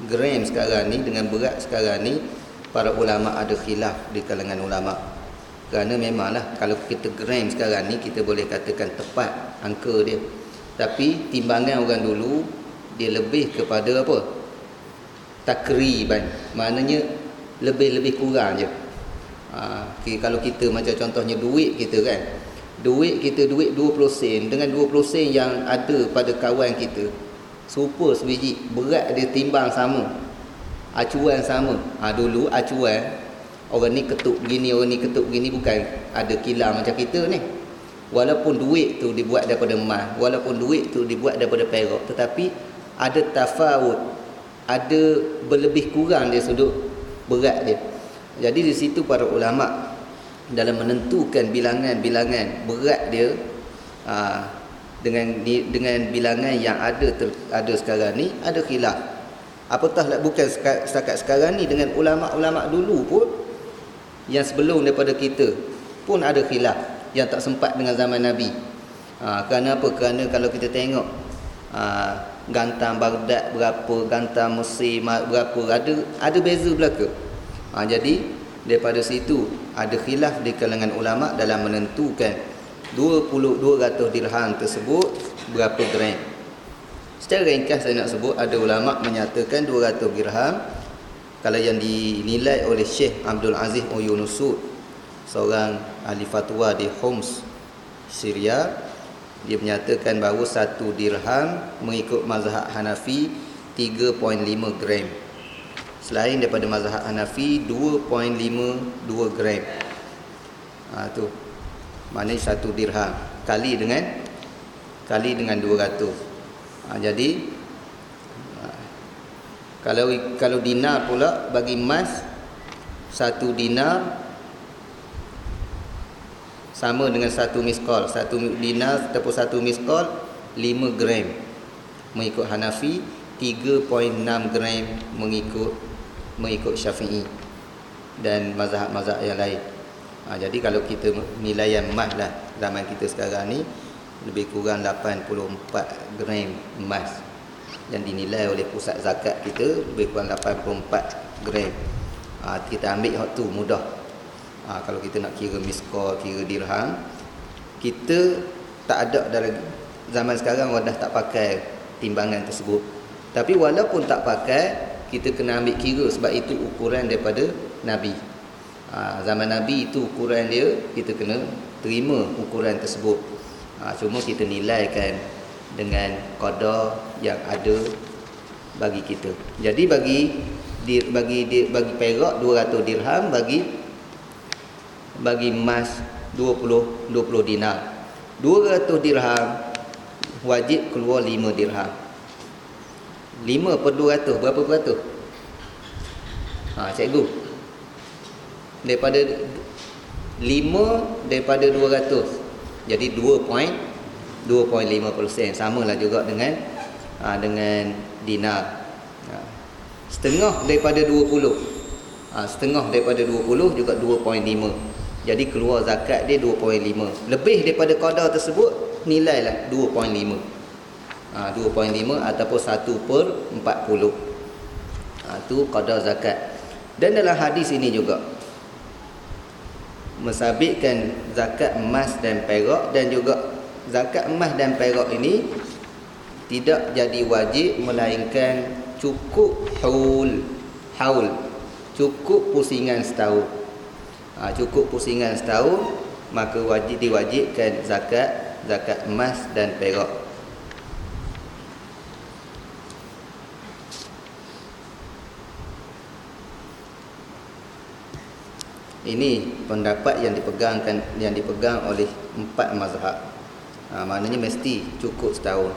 gram sekarang ni, dengan berat sekarang ni, para ulama ada khilaf di kalangan ulama. Kerana memanglah kalau kita gram sekarang ni kita boleh katakan tepat angka dia. Tapi timbangan orang dulu dia lebih kepada apa? Takriban. Maknanya lebih kurang je. Kalau kita macam contohnya duit kita kan, duit 20 sen dengan 20 sen yang ada pada kawan kita serupa sebiji, berat dia timbang sama, acuan sama. Dulu acuan orang ni ketuk begini, orang ni ketuk begini, bukan ada kilang macam kita ni. Walaupun duit tu dibuat daripada emas, walaupun duit tu dibuat daripada perak, tetapi ada tafawut, ada berlebih kurang dia sudut berat dia. Jadi di situ para ulama dalam menentukan bilangan-bilangan berat dia dengan bilangan yang ada sekarang ni ada khilaf. Apatah bukan setakat sekarang ni, dengan ulama-ulama dulu pun yang sebelum daripada kita pun ada khilaf yang tak sempat dengan zaman Nabi. Kerana apa? Kerana kalau kita tengok gantam Baghdad berapa, gantam Mesir berapa, ada beza belaka. Jadi daripada situ ada khilaf di kalangan ulama dalam menentukan 200 dirham tersebut berapa gram. Secara ringkas saya nak sebut, ada ulama menyatakan 200 dirham kalau yang dinilai oleh Syekh Abdul Aziz Uyunusud, seorang ahli fatwa di Homs, Syria, dia menyatakan bahawa 1 dirham mengikut mazhab Hanafi 3.5 gram. Selain daripada mazhab Hanafi 2.52 gram. Tu maknanya 1 dirham kali dengan 200. Jadi kalau dinar pula bagi emas, 1 dinar sama dengan 1 miskol. 1 dinar ataupun 1 miskol 5 gram mengikut Hanafi, 3.6 gram mengikut Syafi'i dan mazhab-mazhab yang lain. Jadi kalau kita nilaian emas lah zaman kita sekarang ni, lebih kurang 84 gram emas yang dinilai oleh pusat zakat kita, lebih kurang 84 gram. Kita ambil hak tu mudah. Kalau kita nak kira miskol, kira dirham, kita tak ada dari zaman sekarang orang dah tak pakai timbangan tersebut. Tapi walaupun tak pakai, kita kena ambil kira sebab itu ukuran daripada Nabi. Zaman Nabi itu ukuran dia, kita kena terima ukuran tersebut. Cuma kita nilaikan dengan qada yang ada bagi kita. Jadi bagi bagi perak 200 dirham, bagi emas 20 dinar. 200 dirham wajib keluar 5 dirham. 5 per 200 berapa peratus? Cikgu, daripada 5 daripada 200, jadi 2.5%. Samalah juga dengan dinar. Setengah daripada 20, setengah daripada 20 juga 2.5. Jadi keluar zakat dia 2.5. Lebih daripada qadar tersebut, nilailah 2.5. 2.5 ataupun 1/40. Itu qadar zakat. Dan dalam hadis ini juga mensabitkan zakat emas dan perak, dan juga zakat emas dan perak ini tidak jadi wajib melainkan cukup haul, cukup pusingan setahun. Cukup pusingan setahun, maka diwajibkan zakat emas dan perak. Ini pendapat yang dipegang oleh 4 mazhab. Maknanya mesti cukup setahun.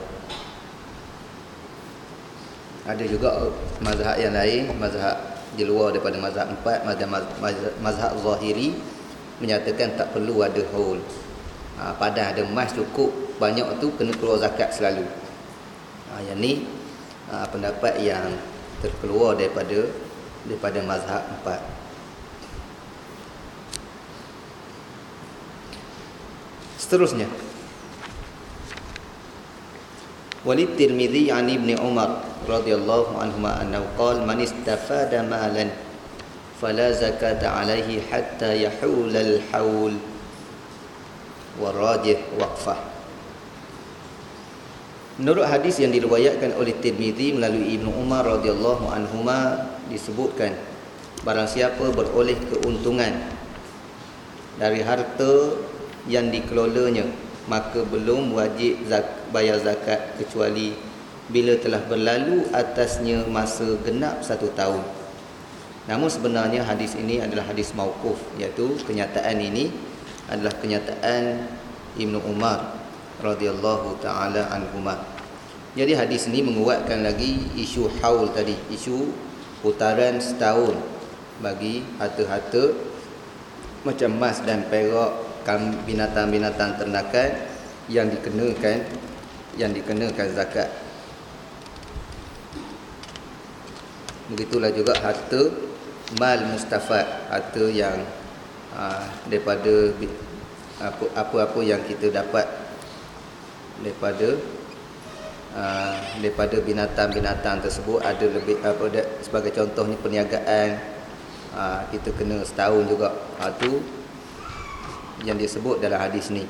Ada juga mazhab yang lain, mazhab di luar daripada mazhab 4, mazhab Zahiri menyatakan tak perlu ada haul. Padahal ada emas cukup banyak tu kena keluar zakat selalu. Yang ni pendapat yang terkeluar daripada mazhab 4. Seterusnya, Walid Tirmidzi an Ibn Umar radhiyallahu anhuma annahu qala man istafada malan fala zakata alaihi hatta yahul al-haul wa rajih waqfah. Menurut hadis yang diriwayatkan oleh Tirmidzi melalui Ibn Umar radhiyallahu anhuma, disebutkan barang siapa beroleh keuntungan dari harta yang dikelolanya, maka belum wajib bayar zakat kecuali bila telah berlalu atasnya masa genap 1 tahun. Namun sebenarnya hadis ini adalah hadis mauquf, iaitu kenyataan ini adalah kenyataan Ibnu Umar radhiyallahu taala anhuma. Jadi hadis ini menguatkan lagi isu haul tadi, isu putaran setahun bagi harta-harta macam emas dan perak, binatang-binatang ternakan yang dikenakan zakat. Begitulah juga harta mal mustafad, harta yang daripada apa-apa yang kita dapat daripada binatang-binatang tersebut. Ada lebih sebagai contohnya perniagaan, kita kena setahun juga. Itu yang disebut dalam hadis ni.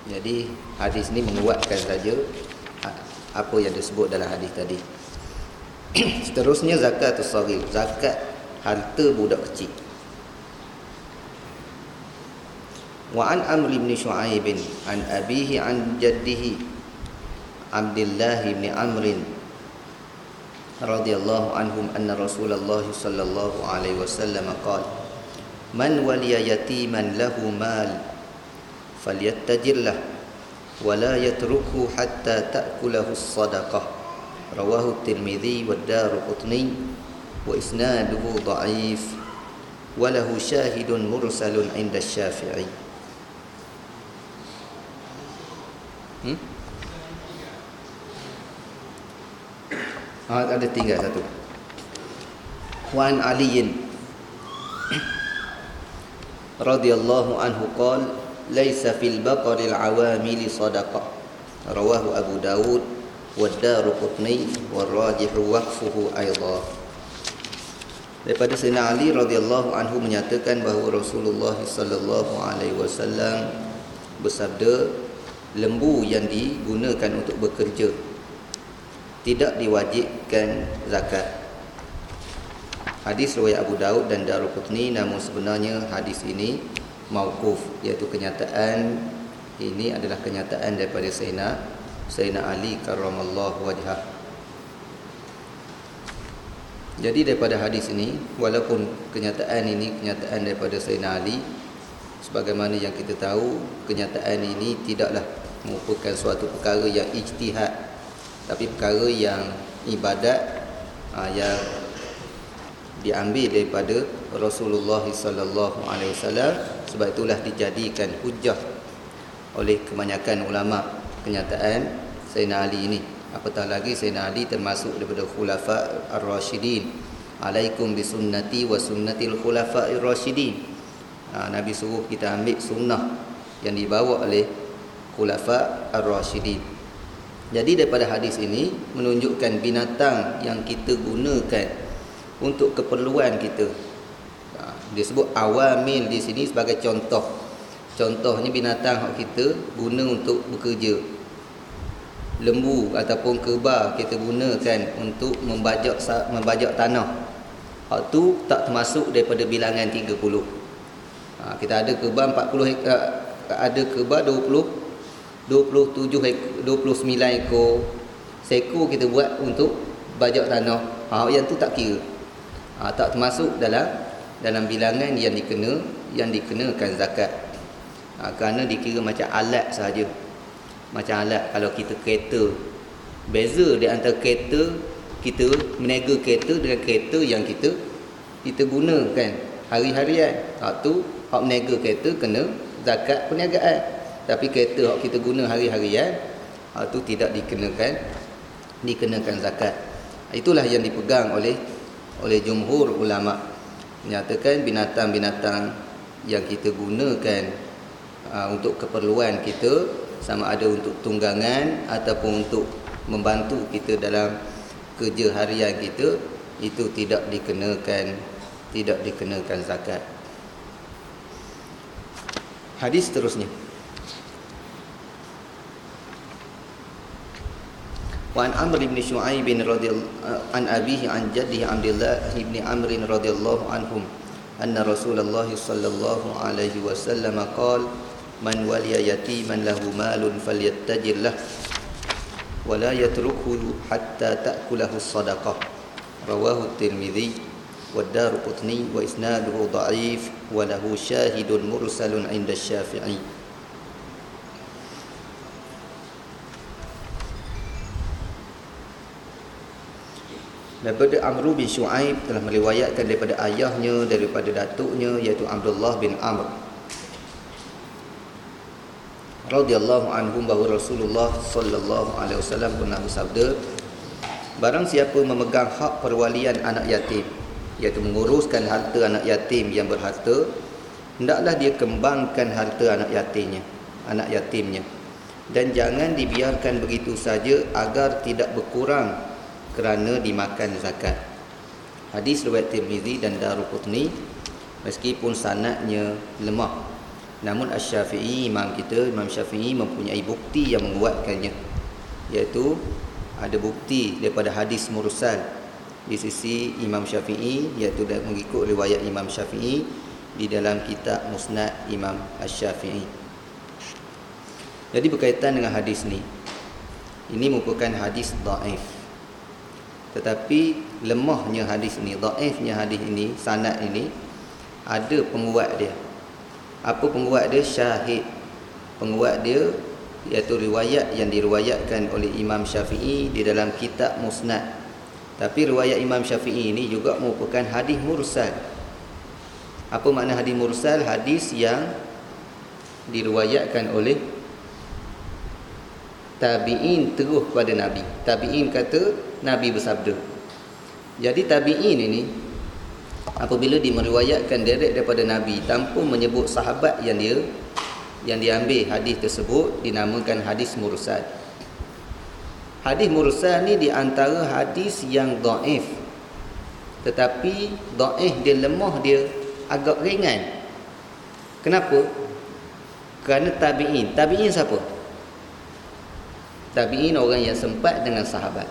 Jadi hadis ni menguatkan saja apa yang disebut dalam hadis tadi. Seterusnya zakatus saghir, zakat harta budak kecil. Wa an Amr bin Shu'aib an abihi an jaddihi Abdullah bin Amr radhiyallahu anhum anna Rasulullah sallallahu alaihi wasallam qala man waliya yatiman lahu mal falyattajir lah wa la yatrukhu hatta ta'kulahu as-sadaqah. Rawahu Tirmidzi wa Daraqutni wa isnaduhu dha'if wa lahu syahidun mursalun 'inda Syafi'i. Ada tinggal satu. Wa an Aliin radhiyallahu anhu qala laisa fil baqaril awamil sadaqah. Rawahu Abu Dawud wa Daraqutni wa rajihu waqfuhu aidan. Daripada Sayyidina Ali radhiyallahu anhu menyatakan bahawa Rasulullah sallallahu alaihi wasallam bersabda, lembu yang digunakan untuk bekerja tidak diwajibkan zakat. Hadis riwayat Abu Daud dan Daraqutni, namun sebenarnya hadis ini mauquf, iaitu kenyataan ini adalah kenyataan daripada Sayyidina Ali karramallahu wajhah. Jadi daripada hadis ini, walaupun kenyataan ini kenyataan daripada Sayyidina Ali, sebagaimana yang kita tahu, kenyataan ini tidaklah merupakan suatu perkara yang ijtihad, tapi perkara yang ibadat, yang diambil daripada Rasulullah sallallahu alaihi wasallam. Sebab itulah dijadikan hujah oleh kebanyakan ulama kenyataan Sayyidina Ali ini. Apatah lagi Sayyidina Ali termasuk daripada khulafa ar-rasyidin. Alaikum bisunnati wa sunnatil khulafa ar-rasyidin. Nabi suruh kita ambil sunnah yang dibawa oleh khulafa ar-rasyidin. Jadi daripada hadis ini menunjukkan binatang yang kita gunakan untuk keperluan kita. Disebut awamil di sini sebagai contoh. Contohnya binatang yang kita guna untuk bekerja. Lembu ataupun kebab kita gunakan untuk membajak tanah. Hak tu tak termasuk daripada bilangan 30. Kita ada kebab 40 hektar, ada kebab 27 29 ekor. Seekor kita buat untuk bajak tanah. Yang tu tak kira. Tak termasuk dalam bilangan yang dikenakan zakat. Kerana dikira macam alat sahaja. Macam alat kalau kita kereta. Beza di antara kereta, kita meniaga kereta dengan kereta yang kita gunakan hari-harian. Tu hak meniaga kereta kena zakat perniagaan. Tapi kereta hak kita guna hari-harian, tu tidak dikenakan zakat. Itulah yang dipegang oleh jumhur ulama, menyatakan binatang-binatang yang kita gunakan untuk keperluan kita, sama ada untuk tunggangan ataupun untuk membantu kita dalam kerja harian kita, itu tidak dikenakan zakat. Hadis seterusnya. Wa an Amr bin Shu'aib radhiyallahu an abihi an jaddihi Abdullah bin Amr radhiyallahu anhum anna Rasulullah sallallahu alaihi wasallam qala man waliya yatiman lahu malun falyattajir lah wa la yatrukhu hatta ta'kulahu as-sadaqah. Rawahu at-Tirmidzi wa ad-Darqutni wa isnaduhu dha'if wa lahu syahidun mursalun 'inda Asy-Syafi'i. Daripada Amr bin Shu'aib telah meriwayatkan daripada ayahnya, daripada datuknya, iaitu Abdullah bin Amr radhiyallahu anhum, bahawa Rasulullah sallallahu alaihi wasallam pernah bersabda, barang siapa memegang hak perwalian anak yatim, iaitu menguruskan harta anak yatim yang berharta, hendaklah dia kembangkan harta anak yatimnya, dan jangan dibiarkan begitu saja agar tidak berkurang kerana dimakan zakat. Hadis riwayat Tirmizi dan Darqutni, meskipun sanadnya lemah, namun Asy-Syafi'i, imam Syafi'i mempunyai bukti yang menguatkannya, iaitu ada bukti daripada hadis mursal di sisi Imam Syafi'i, iaitu mengikut riwayat Imam Syafi'i di dalam kitab Musnad Imam Asy-Syafi'i. Jadi berkaitan dengan hadis ni, ini merupakan hadis dhaif. Tetapi lemahnya hadis ini, dhaifnya hadis ini, sanad ini, ada penguat dia. Apa penguat dia? Syahid. Penguat dia iaitu riwayat yang diriwayatkan oleh Imam Syafi'i di dalam kitab Musnad. Tapi riwayat Imam Syafi'i ini juga merupakan hadis mursal. Apa makna hadis mursal? Hadis yang diriwayatkan oleh tabi'in terus kepada Nabi. Tabi'in kata Nabi bersabda. Jadi tabi'in ini apabila dia meriwayatkan direct daripada Nabi tanpa menyebut sahabat yang diambil hadis tersebut, dinamakan hadis mursal. Hadis mursal ni di antara hadis yang dhaif. Tetapi dhaif dia, lemah dia, agak ringan. Kenapa? Kerana tabi'in. Tabi'in siapa? Tabi'in orang yang sempat dengan sahabat.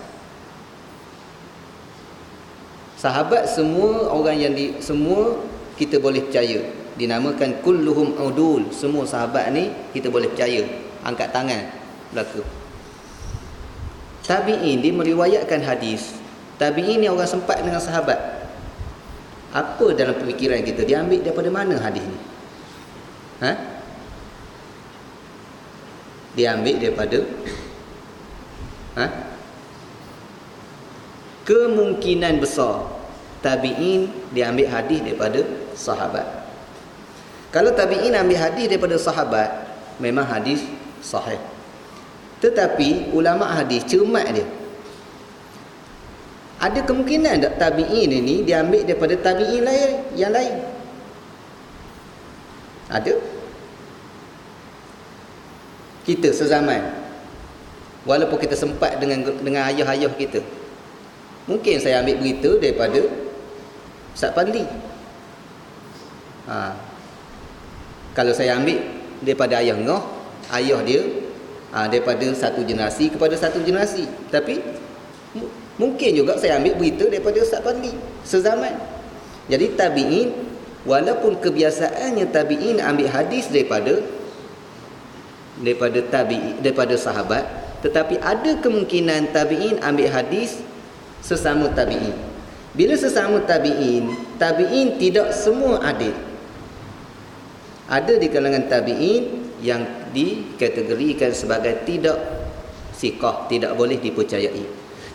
Sahabat semua orang yang semua kita boleh percaya. Dinamakan kulluhum udul. Semua sahabat ni kita boleh percaya. Angkat tangan belaka. Tabi'in dia meriwayatkan hadis Tabi'in ni orang sempat dengan sahabat. Apa dalam pemikiran kita? Dia ambil daripada mana hadis ni? Dia ambil daripada kemungkinan besar tabi'in dia ambil hadis daripada sahabat. Kalau tabi'in ambil hadis daripada sahabat, memang hadis sahih. Tetapi ulama hadis cermat dia. Ada kemungkinan tak tabi'in ini dia ambil daripada tabi'in lain yang lain? Ada. Kita sezaman, walaupun kita sempat dengan ayah-ayah kita, mungkin saya ambil berita daripada Ustaz Fadli. Kalau saya ambil daripada ayah Ngah, ayah dia daripada satu generasi kepada satu generasi. Tapi mungkin juga saya ambil berita daripada Ustaz Fadli sezaman. Jadi tabi'in, walaupun kebiasaannya tabi'in ambil hadis daripada sahabat, tetapi ada kemungkinan tabi'in ambil hadis sesama tabi'in. Bila sesama tabi'in tidak semua adil. Ada di kalangan tabi'in yang dikategorikan sebagai tidak siqah, tidak boleh dipercayai.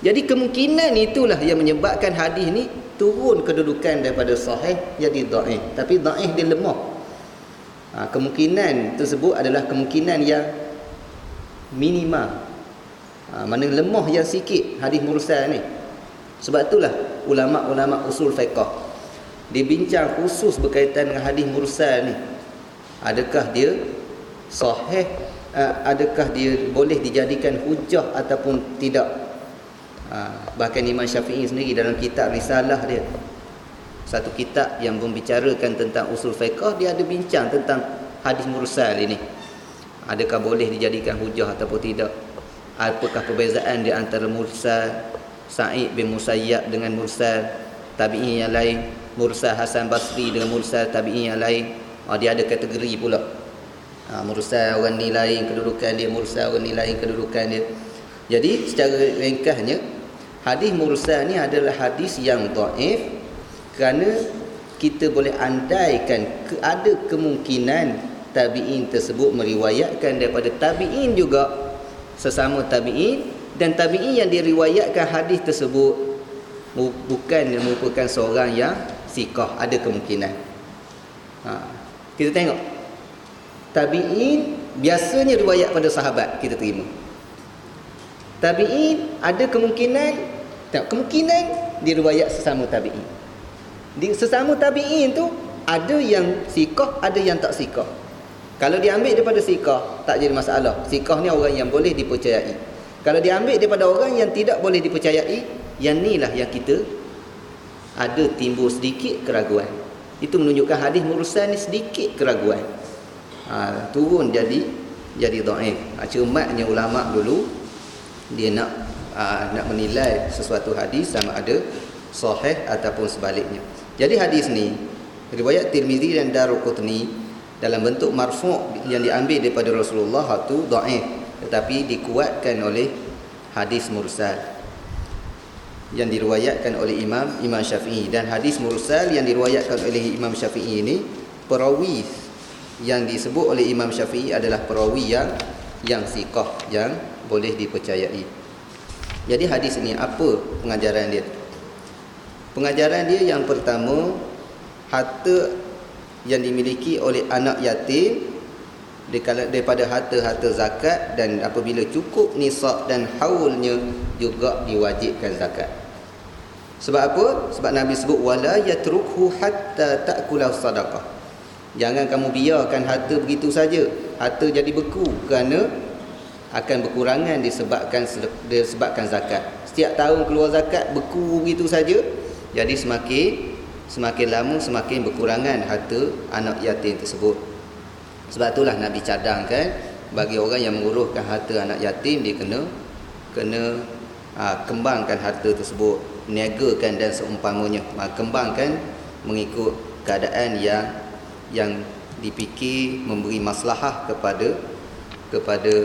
Jadi kemungkinan itulah yang menyebabkan hadis ni turun kedudukan daripada sahih jadi dhaif. Tapi dhaif dia lemah. Kemungkinan tersebut adalah kemungkinan yang minimal. Mana lemah yang sikit hadis mursal ni. Sebab itulah ulama-ulama usul fiqh dibincang khusus berkaitan dengan hadis mursal ni. Adakah dia sahih, adakah dia boleh dijadikan hujah ataupun tidak. Bahkan Imam Syafi'i sendiri dalam kitab Risalah dia, satu kitab yang membicarakan tentang usul fiqh, dia ada bincang tentang hadis mursal ini. Adakah boleh dijadikan hujah ataupun tidak? Apakah perbezaan di antara mursal Sa'id bin Musayyab dengan mursal tabi'in yang lain, mursal Hasan Basri dengan mursal tabi'in yang lain? Dia ada kategori pula. Mursal orang ni lain kedudukan dia, mursal orang ni lain kedudukan dia. Jadi secara ringkasnya, hadis mursal ni adalah hadis yang dhaif kerana kita boleh andaikan ada kemungkinan tabi'in tersebut meriwayatkan daripada tabi'in juga sesama tabi'in, dan tabi'in yang diriwayatkan hadis tersebut bukan merupakan seorang yang siqah. Ada kemungkinan. Kita tengok tabi'in biasanya riwayat pada sahabat, kita terima. Tabi'in ada kemungkinan diriwayat sesama tabi'in. Di sesama tabi'in tu ada yang siqah, ada yang tak siqah. Kalau diambil daripada siqah, tak jadi masalah. Siqah ni orang yang boleh dipercayai. Kalau diambil daripada orang yang tidak boleh dipercayai, yang inilah yang kita ada timbul sedikit keraguan. Itu menunjukkan hadis mursal ni sedikit keraguan. Turun jadi dhaif. Cermatnya ulama dulu dia nak menilai sesuatu hadis sama ada sahih ataupun sebaliknya. Jadi hadis ni riwayat Tirmizi dan Daruqutni dalam bentuk marfu' yang diambil daripada Rasulullah tu dhaif, tetapi dikuatkan oleh hadis mursal yang diriwayatkan oleh Imam Syafi'i. Dan hadis mursal yang diriwayatkan oleh Imam Syafi'i ini, perawi yang disebut oleh Imam Syafi'i adalah perawi yang siqah, yang boleh dipercayai. Jadi hadis ini apa pengajaran dia? Pengajaran dia yang pertama, harta yang dimiliki oleh anak yatim daripada harta-harta zakat, dan apabila cukup nisab dan haulnya juga diwajibkan zakat. Sebab apa? Sebab Nabi sebut wala yatrukhu hatta ta'kula sadaqah. Jangan kamu biarkan harta begitu saja, harta jadi beku, kerana akan berkurangan disebabkan zakat. Setiap tahun keluar zakat beku begitu saja, jadi semakin lama semakin berkurangan harta anak yatim tersebut. Sebab itulah Nabi cadangkan bagi orang yang menguruskan harta anak yatim, dia kena kembangkan harta tersebut, niagakan dan seumpamanya. Kembangkan mengikut keadaan yang dipikir memberi maslahah kepada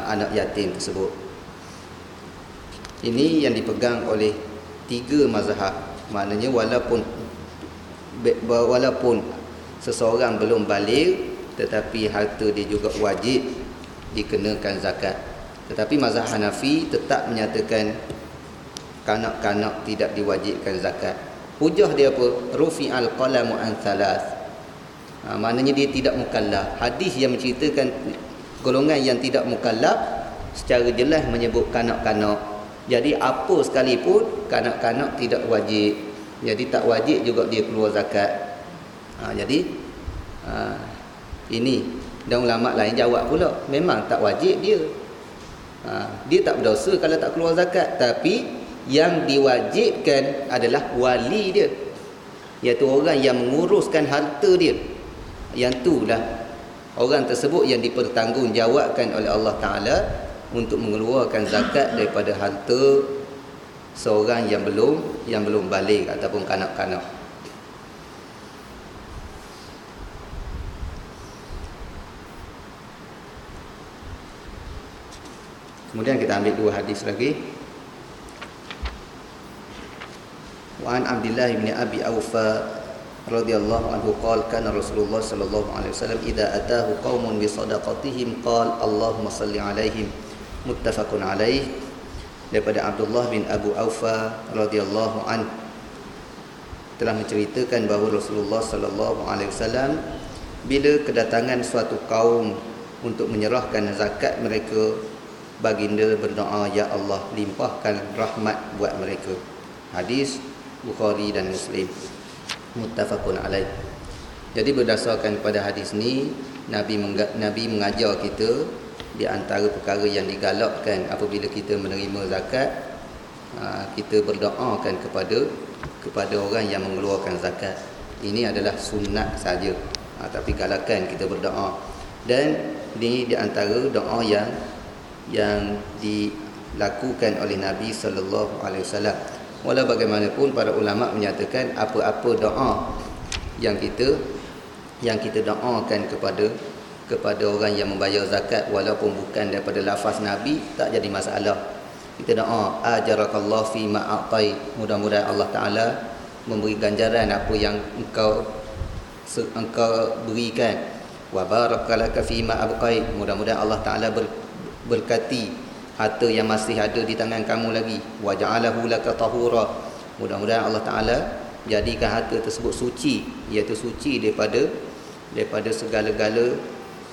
anak yatim tersebut. Ini yang dipegang oleh tiga mazhab. Maknanya walaupun seseorang belum baligh, tetapi harta dia juga wajib dikenakan zakat. Tetapi mazhab Hanafi tetap menyatakan kanak-kanak tidak diwajibkan zakat. Hujah dia apa? Rufi'al qalamu an thalath. Maknanya dia tidak mukallaf. Hadis yang menceritakan golongan yang tidak mukallaf secara jelas menyebut kanak-kanak. Jadi apa sekalipun kanak-kanak tidak wajib. Jadi tak wajib juga dia keluar zakat. Jadi ini dan ulama lain jawab pula, memang tak wajib dia. Dia tak berdosa kalau tak keluar zakat, tapi yang diwajibkan adalah wali dia, iaitu orang yang menguruskan harta dia. Yang itulah orang tersebut yang dipertanggungjawabkan oleh Allah Ta'ala untuk mengeluarkan zakat daripada harta seorang yang belum baligh ataupun kanak-kanak. Kemudian kita ambil dua hadis lagi. Wa an Abdullah bin Abi Aufa radhiyallahu anhu qala kana Rasulullah sallallahu alaihi wasallam idza atahu qaumun bi sadaqatihim qala Allahumma salli alaihim, muttafaqun alaih. Daripada Abdullah bin Abu Aufa radhiyallahu anhu telah menceritakan bahawa Rasulullah sallallahu alaihi wasallam bila kedatangan suatu kaum untuk menyerahkan zakat mereka, baginda berdoa, ya Allah, limpahkan rahmat buat mereka. Hadis Bukhari dan Muslim, muttafaqun alaih. Jadi berdasarkan pada hadis ni, Nabi mengajar kita di antara perkara yang digalakkan apabila kita menerima zakat, kita berdoakan kepada orang yang mengeluarkan zakat. Ini adalah sunat saja, tapi galakan kita berdoa. Dan ini di antara doa yang dilakukan oleh Nabi sallallahu alaihi wasallam. Walau bagaimanapun para ulama menyatakan apa-apa doa yang kita doakan kepada orang yang membayar zakat walaupun bukan daripada lafaz Nabi, tak jadi masalah. Kita doa ajarakallahu fi ma a'tai, mudah-mudahan Allah Taala memberi ganjaran apa yang engkau berikan. Wa barakalaka fi ma abqai, mudah-mudahan Allah Taala berkati harta yang masih ada di tangan kamu lagi. Wa ja'alahu laka tahura, mudah-mudahan Allah Taala jadikan harta tersebut suci, iaitu suci daripada segala-gala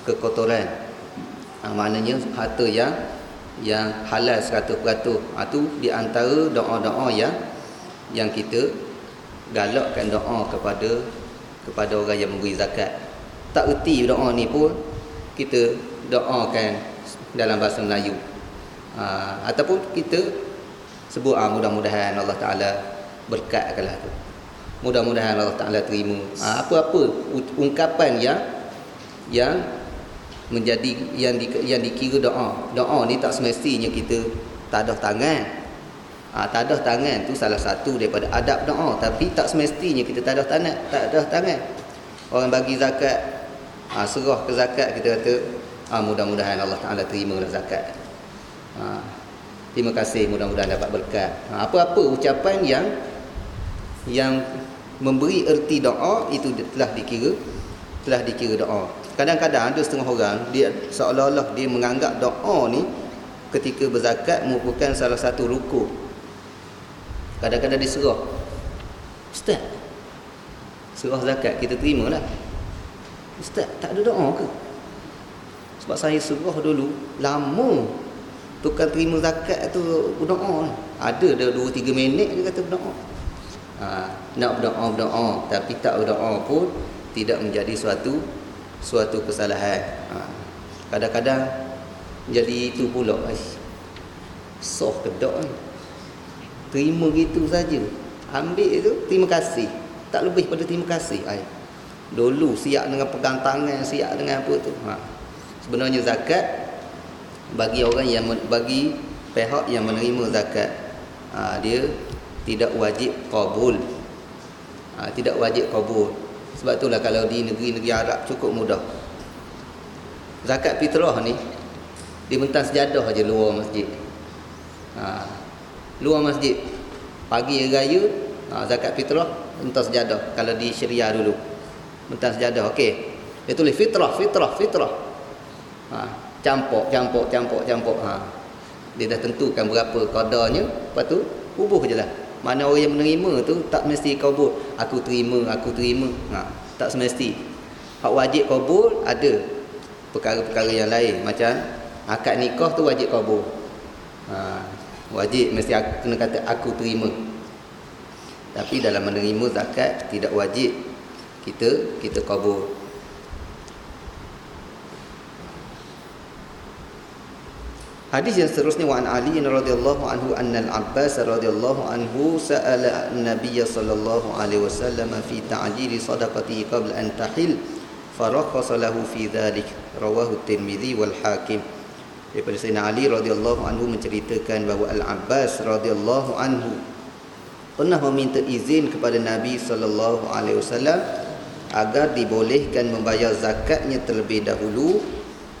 kekotoran. Maknanya harta yang halal 100%. Itu di antara doa-doa yang kita galakkan doa kepada orang yang memberi zakat. Tak erti doa ni pun kita doakan dalam bahasa Melayu. Ataupun kita sebut mudah-mudahan Allah Ta'ala berkatkanlah tu, mudah-mudahan Allah Ta'ala terima. Apa-apa ungkapan yang menjadi yang dikira doa ni tak semestinya kita tadah tangan. Tadah tangan tu salah satu daripada adab doa, tapi tak semestinya kita tadah tangan. Orang bagi zakat, serah ke zakat, kita kata mudah-mudahan Allah Ta'ala terima zakat. Terima kasih, mudah-mudahan dapat berkat. Apa-apa ucapan yang memberi erti doa itu telah dikira doa. Kadang-kadang ada setengah orang dia seolah-olah dia menganggap doa ni ketika berzakat merupakan salah satu rukun. Kadang-kadang dia serah, ustaz, serah zakat kita terimalah. Ustaz, tak ada doa ke? Sebab saya serah dulu lama, tukar terima zakat tu berdoa. Ada 2-3 minit dia kata berdoa. Nak berdoa, tapi tak berdoa pun tidak menjadi suatu kesalahan. Kadang-kadang jadi itu pula, soh kedok ni, terima gitu saja, ambil itu terima kasih, tak lebih pada terima kasih. Dulu siap dengan pegang tangan, siap dengan apa tu. Sebenarnya zakat bagi pihak yang menerima zakat, dia tidak wajib qabul. Tidak wajib qabul. Sebab itulah kalau di negeri-negeri Arab cukup mudah. Zakat fitrah ni dia bentang sejadah aja luar masjid. Luar masjid Pagi raya zakat fitrah hentar sejadah. Kalau di Syariah dulu hentar sejadah, okey. Dia tulis fitrah. Campur. Dia dah tentukan berapa qadarnya, lepas tu bubuh je lah. Mana orang yang menerima tu tak mesti qabul. Aku terima. Tak semesti. Hak wajib qabul ada perkara-perkara yang lain. Macam akad nikah tu wajib qabul. Wajib mesti kena kata aku terima. Tapi dalam menerima zakat tidak wajib kita qabul. Hadis yang seterusnya, wa an Ali radhiyallahu anhu anna al-Abbas radhiyallahu anhu sa'ala an-nabiy sallallahu alaihi wasallam fi ta'jil sadaqatihi qabla an tahil farakhasa lahu fi dhalik, rawahu at-Tirmidzi wal Hakim. Daripada Sayyidina Ali radhiyallahu anhu menceritakan bahawa Al-Abbas radhiyallahu anhu pernah meminta izin kepada Nabi sallallahu alaihi wasallam agar dibolehkan membayar zakatnya terlebih dahulu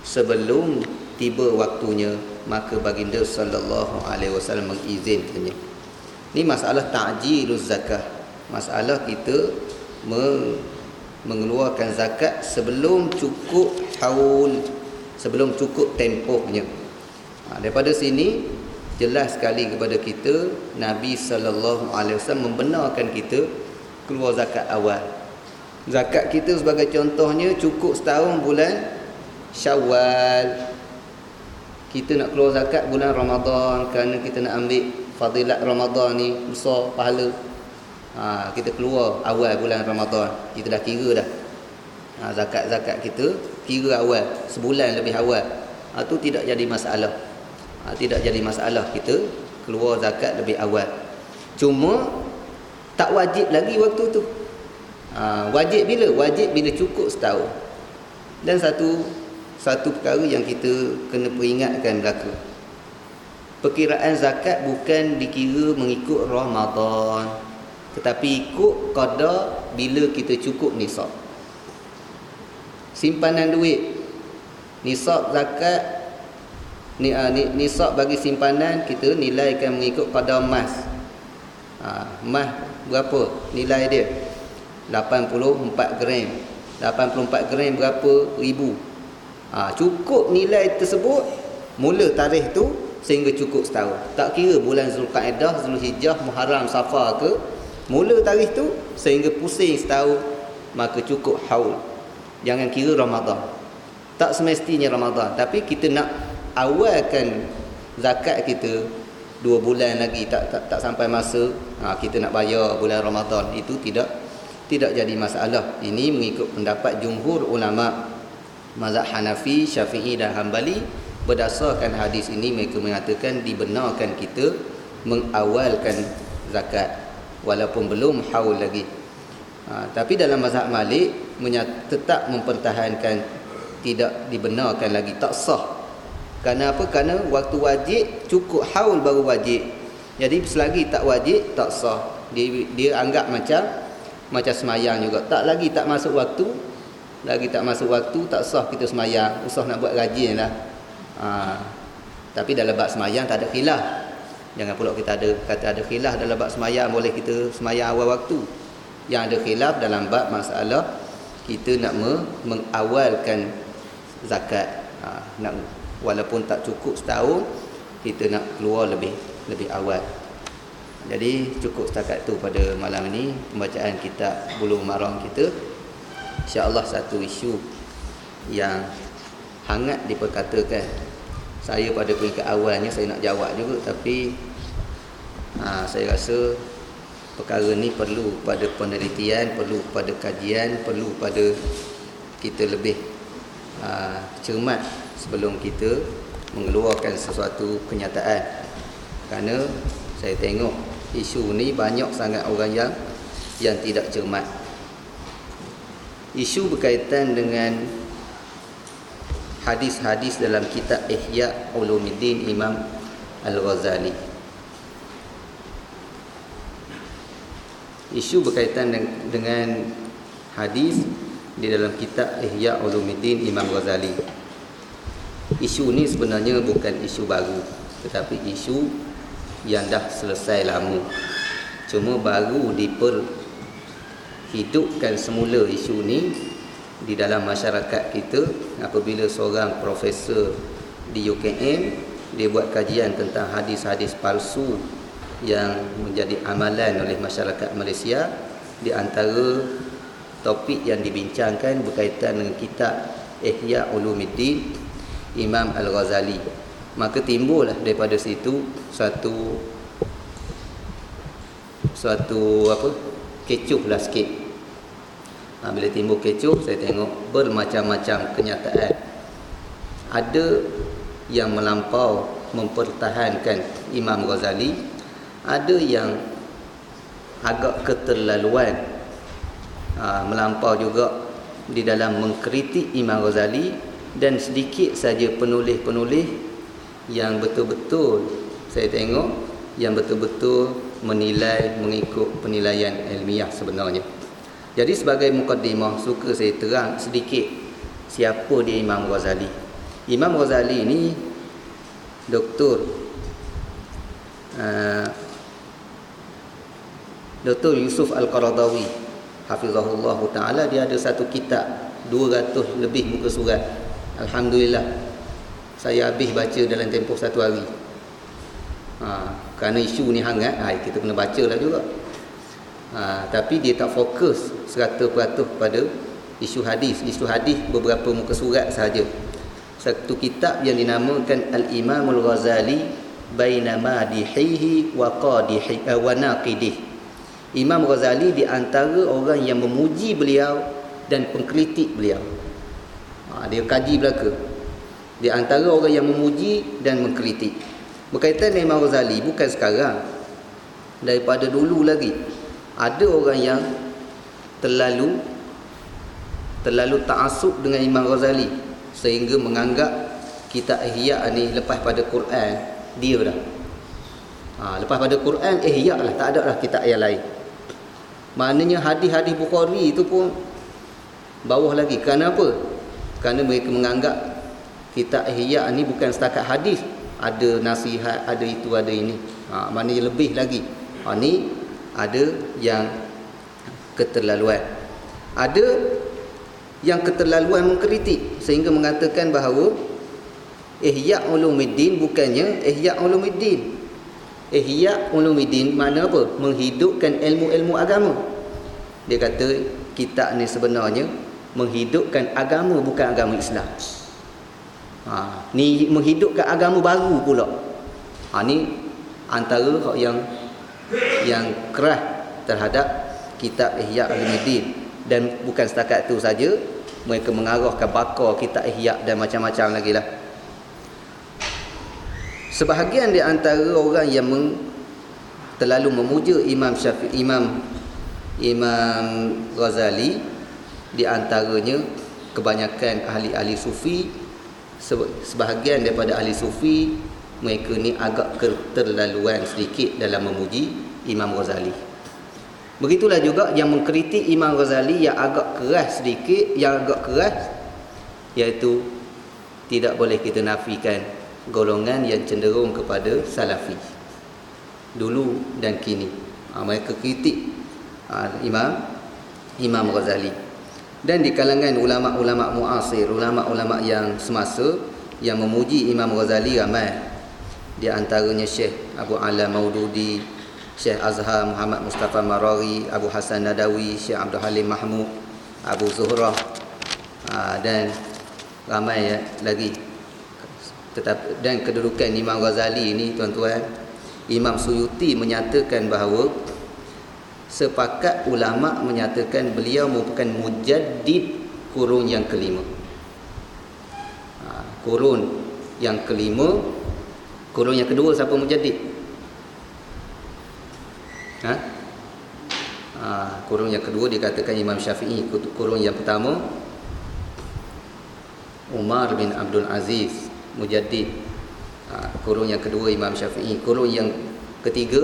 sebelum tiba waktunya. Maka baginda sallallahu alaihi wasallam mengizinkannya. Ini masalah ta'jiluz zakah. Masalah kita mengeluarkan zakat sebelum cukup haul, sebelum cukup tempohnya. Daripada sini jelas sekali kepada kita Nabi sallallahu alaihi wasallam membenarkan kita keluar zakat awal. Zakat kita sebagai contohnya cukup setahun bulan Syawal. Kita nak keluar zakat bulan Ramadan kerana kita nak ambil fadilat Ramadan ni besar pahala. Kita keluar awal bulan Ramadan. Kita dah kira dah. Zakat-zakat kita kira awal, sebulan lebih awal. Itu tidak jadi masalah. Tidak jadi masalah kita keluar zakat lebih awal. Cuma tak wajib lagi waktu tu. Wajib bila? Wajib bila cukup setahun. Dan satu perkara yang kita kena peringatkan berlaku. Perkiraan zakat bukan dikira mengikut Ramadan, tetapi ikut qadar bila kita cukup nisab. Simpanan duit, nisab zakat, nisab bagi simpanan kita nilaikan mengikut qadar emas. Emas berapa nilai dia? 84 gram. 84 gram berapa ribu? Cukup nilai tersebut mula tarikh tu sehingga cukup setahun. Tak kira bulan Zulqa'dah, Zulhijjah, Muharram, Safar ke, mula tarikh tu sehingga pusing setahun, maka cukup haul. Jangan kira Ramadan. Tak semestinya Ramadan, tapi kita nak awalkan zakat kita 2 bulan lagi, tak sampai masa kita nak bayar bulan Ramadan. Itu tidak jadi masalah. Ini mengikut pendapat jumhur ulama mazhab Hanafi, Syafi'i dan Hambali. Berdasarkan hadis ini mereka mengatakan dibenarkan kita mengawalkan zakat walaupun belum haul lagi. Tapi dalam mazhab Malik tetap mempertahankan tidak dibenarkan lagi, tak sah. Kerana apa? Kerana waktu wajib cukup haul baru wajib. Jadi selagi tak wajib tak sah. Dia anggap macam semayang juga. Tak masuk waktu, tak sah kita semayang. Usah nak buat rajin lah. Tapi dalam bab semayang tak ada khilaf. Jangan pula kita kata ada khilaf dalam bab semayang, boleh kita semayang awal waktu. Yang ada khilaf dalam bab masalah kita nak mengawalkan zakat. Walaupun tak cukup setahun, kita nak keluar lebih awal. Jadi cukup setakat tu pada malam ini pembacaan kitab Bulughul Maram kita. InsyaAllah satu isu yang hangat diperkatakan. Saya pada peringkat awalnya saya nak jawab juga, tapi saya rasa perkara ni perlu pada penelitian, perlu pada kajian, perlu pada kita lebih cermat sebelum kita mengeluarkan sesuatu kenyataan. Kerana saya tengok isu ni banyak sangat orang yang tidak cermat. Isu berkaitan dengan hadis-hadis dalam kitab Ihya Ulumuddin Imam Al-Ghazali. Isu berkaitan dengan hadis di dalam kitab Ihya Ulumuddin Imam Ghazali. Isu ni sebenarnya bukan isu baru, tetapi isu yang dah selesai lama. Cuma baru diperhidupkan semula isu ni di dalam masyarakat kita apabila seorang profesor di UKM dia buat kajian tentang hadis-hadis palsu yang menjadi amalan oleh masyarakat Malaysia. Di antara topik yang dibincangkan berkaitan dengan kitab Ihya Ulumuddin Imam Al-Ghazali. Maka timbullah daripada situ suatu kecoh lah sikit. Bila timbul kecoh, saya tengok bermacam-macam kenyataan. Ada yang melampau mempertahankan Imam Ghazali, ada yang agak keterlaluan melampau juga di dalam mengkritik Imam Ghazali, dan sedikit saja penulis-penulis yang betul-betul saya tengok yang betul-betul menilai mengikut penilaian ilmiah sebenarnya. Jadi sebagai mukadimah, suka saya terang sedikit siapa dia Imam Ghazali. Imam Ghazali ini Dr. Yusuf Al-Qaradawi hafizahullah ta'ala, dia ada satu kitab 200 lebih muka surat. Alhamdulillah saya habis baca dalam tempoh satu hari. Kerana isu ni hangat, kita kena baca lah juga. Tapi dia tak fokus 100% pada isu hadis. Isu hadis beberapa muka surat sahaja. Satu kitab yang dinamakan Al-Imam Al-Ghazali Baina Madihihi wa Qadihi wa Naqidih. Imam Ghazali di antara orang yang memuji beliau dan pengkritik beliau. Dia kaji belaka. Di antara orang yang memuji dan mengkritik. Berkaitan dengan Imam Ghazali, bukan sekarang, daripada dulu lagi ada orang yang terlalu ta'assub dengan Imam Ghazali sehingga menganggap kitab Ihya ni lepas pada Quran dia dah. Lepas pada Quran Ihya lah, tak ada lah kitab yang lain. Maknanya hadis-hadis Bukhari itu pun bawah lagi. Kerana apa? Kerana mereka menganggap kitab Ihya ni bukan setakat hadis, ada nasihat, ada itu, ada ini. Maknanya lebih lagi. Ni ada yang keterlaluan. Ada yang keterlaluan mengkritik sehingga mengatakan bahawa Ihya Ulumuddin bukannya Ihya Ulumuddin. Ihya Ulumuddin makna apa? Menghidupkan ilmu-ilmu agama. Dia kata kitab ni sebenarnya menghidupkan agama, bukan agama Islam. Ni menghidupkan agama baru pula. Ni antara yang keras terhadap kitab Ihya Ulumuddin. Dan bukan setakat itu saja, mereka mengarahkan bakar kitab Ihya dan macam-macam lagi lah. Sebahagian di antara orang yang terlalu memuja Imam Ghazali, di antaranya kebanyakan ahli-ahli sufi, sebahagian daripada ahli sufi, mereka ni agak keterlaluan sedikit dalam memuji Imam Ghazali. Begitulah juga yang mengkritik Imam Ghazali yang agak keras sedikit, iaitu tidak boleh kita nafikan golongan yang cenderung kepada salafi dulu dan kini. Mereka kritik Imam Ghazali. Dan di kalangan ulama-ulama muasir, ulama-ulama yang semasa yang memuji Imam Ghazali ramai. Di antaranya Syekh Abu Ala Maududi, Syekh Azhar Muhammad Mustafa Marari, Abu Hasan Nadawi, Syekh Abdul Halim Mahmud, Abu Zuhrah, dan ramai lagi. Dan kedudukan Imam Ghazali ini, tuan-tuan, Imam Suyuti menyatakan bahawa sepakat ulama menyatakan beliau merupakan mujaddid kurun yang kelima. Kurun yang kelima. Kurun yang kedua siapa mujaddid? Kurun yang kedua dikatakan Imam Syafi'i. Kurun yang pertama Umar bin Abdul Aziz, mujaddid. Kurun yang kedua Imam Syafi'i. Kurun yang ketiga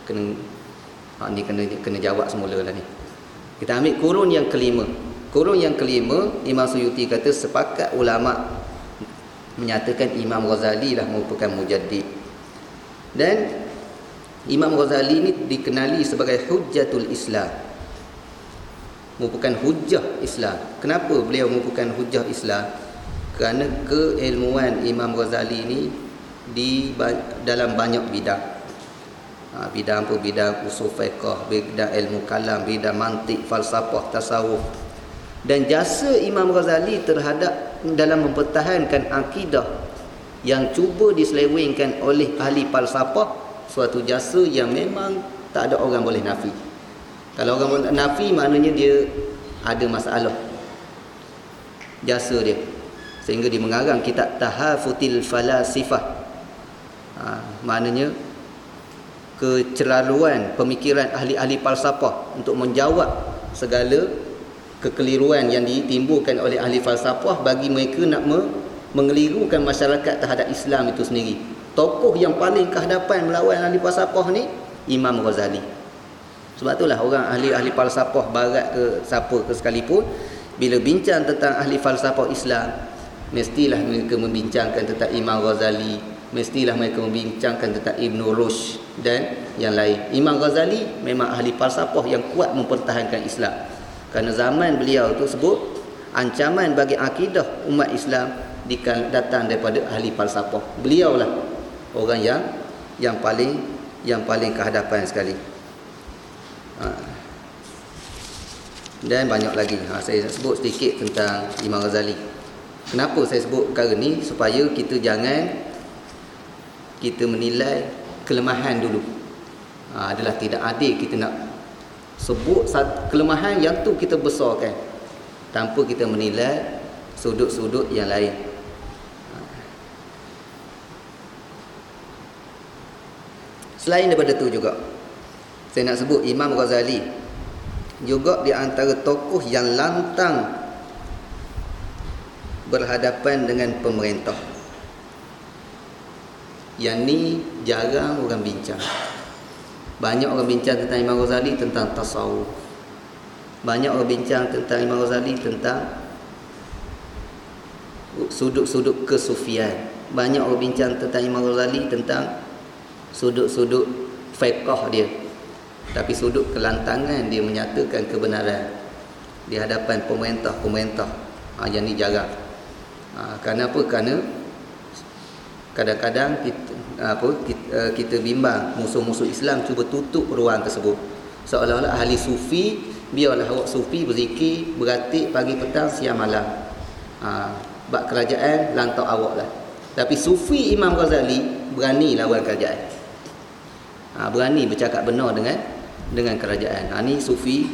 kena jawab semula lah ni. Kita ambil kurun yang kelima. Kurun yang kelima, Imam Suyuti kata sepakat ulama menyatakan Imam Ghazali lah merupakan mujaddid. Dan Imam Ghazali ni dikenali sebagai Hujjatul Islam, merupakan hujjah Islam. Kenapa beliau merupakan hujjah Islam? Kerana keilmuan Imam Ghazali ni dalam banyak bidang. Bidang apa? Bidang usul fiqh, bidang ilmu kalam, bidang mantik, falsafah, tasawuf. Dan jasa Imam Ghazali terhadap dalam mempertahankan akidah yang cuba diselewengkan oleh ahli falsafah, suatu jasa yang memang tak ada orang boleh nafi. Kalau orang nafi, maknanya dia ada masalah jasa dia. Sehingga dia mengarang kitab Tahafutil Falasifah. Maknanya kecelaluan pemikiran ahli-ahli falsafah untuk menjawab segala kekeliruan yang ditimbulkan oleh ahli falsafah bagi mereka nak mengelirukan masyarakat terhadap Islam itu sendiri. Tokoh yang paling kehadapan melawan ahli falsafah ni Imam Ghazali. Sebab itulah orang ahli-ahli falsafah barat ke siapa ke sekalipun, bila bincang tentang ahli falsafah Islam, mestilah mereka membincangkan tentang Imam Ghazali, mestilah mereka membincangkan tentang Ibn Rushd dan yang lain. Imam Ghazali memang ahli falsafah yang kuat mempertahankan Islam. Kerana zaman beliau tu sebut ancaman bagi akidah umat Islam datang daripada ahli falsafah. Beliaulah orang yang paling kehadapan sekali. Dan banyak lagi. Saya sebut sedikit tentang Imam Ghazali. Kenapa saya sebut perkara ni? Supaya kita menilai kelemahan dulu. Adalah tidak adil kita nak sebut kelemahan yang tu kita besarkan tanpa kita menilai sudut-sudut yang lain. Selain daripada tu juga, saya nak sebut Imam Ghazali juga di antara tokoh yang lantang berhadapan dengan pemerintah. Yang ni jarang orang bincang. Banyak orang bincang tentang Imam Ghazali tentang tasawuf. Banyak orang bincang tentang Imam Ghazali tentang sudut-sudut kesufian. Banyak orang bincang tentang Imam Ghazali tentang sudut-sudut fiqh dia. Tapi sudut kelantangan dia menyatakan kebenaran di hadapan pemerintah. Yang ni jarang. Kerana apa? Kerana kadang-kadang kita bimbang musuh-musuh Islam cuba tutup ruang tersebut. Seolah-olah ahli sufi, biarlah awak sufi berzikir, beratik pagi petang siang malam. Bab kerajaan lantau awak lah. Tapi sufi Imam Ghazali berani lawan kerajaan. Berani bercakap benar dengan kerajaan. Ni sufi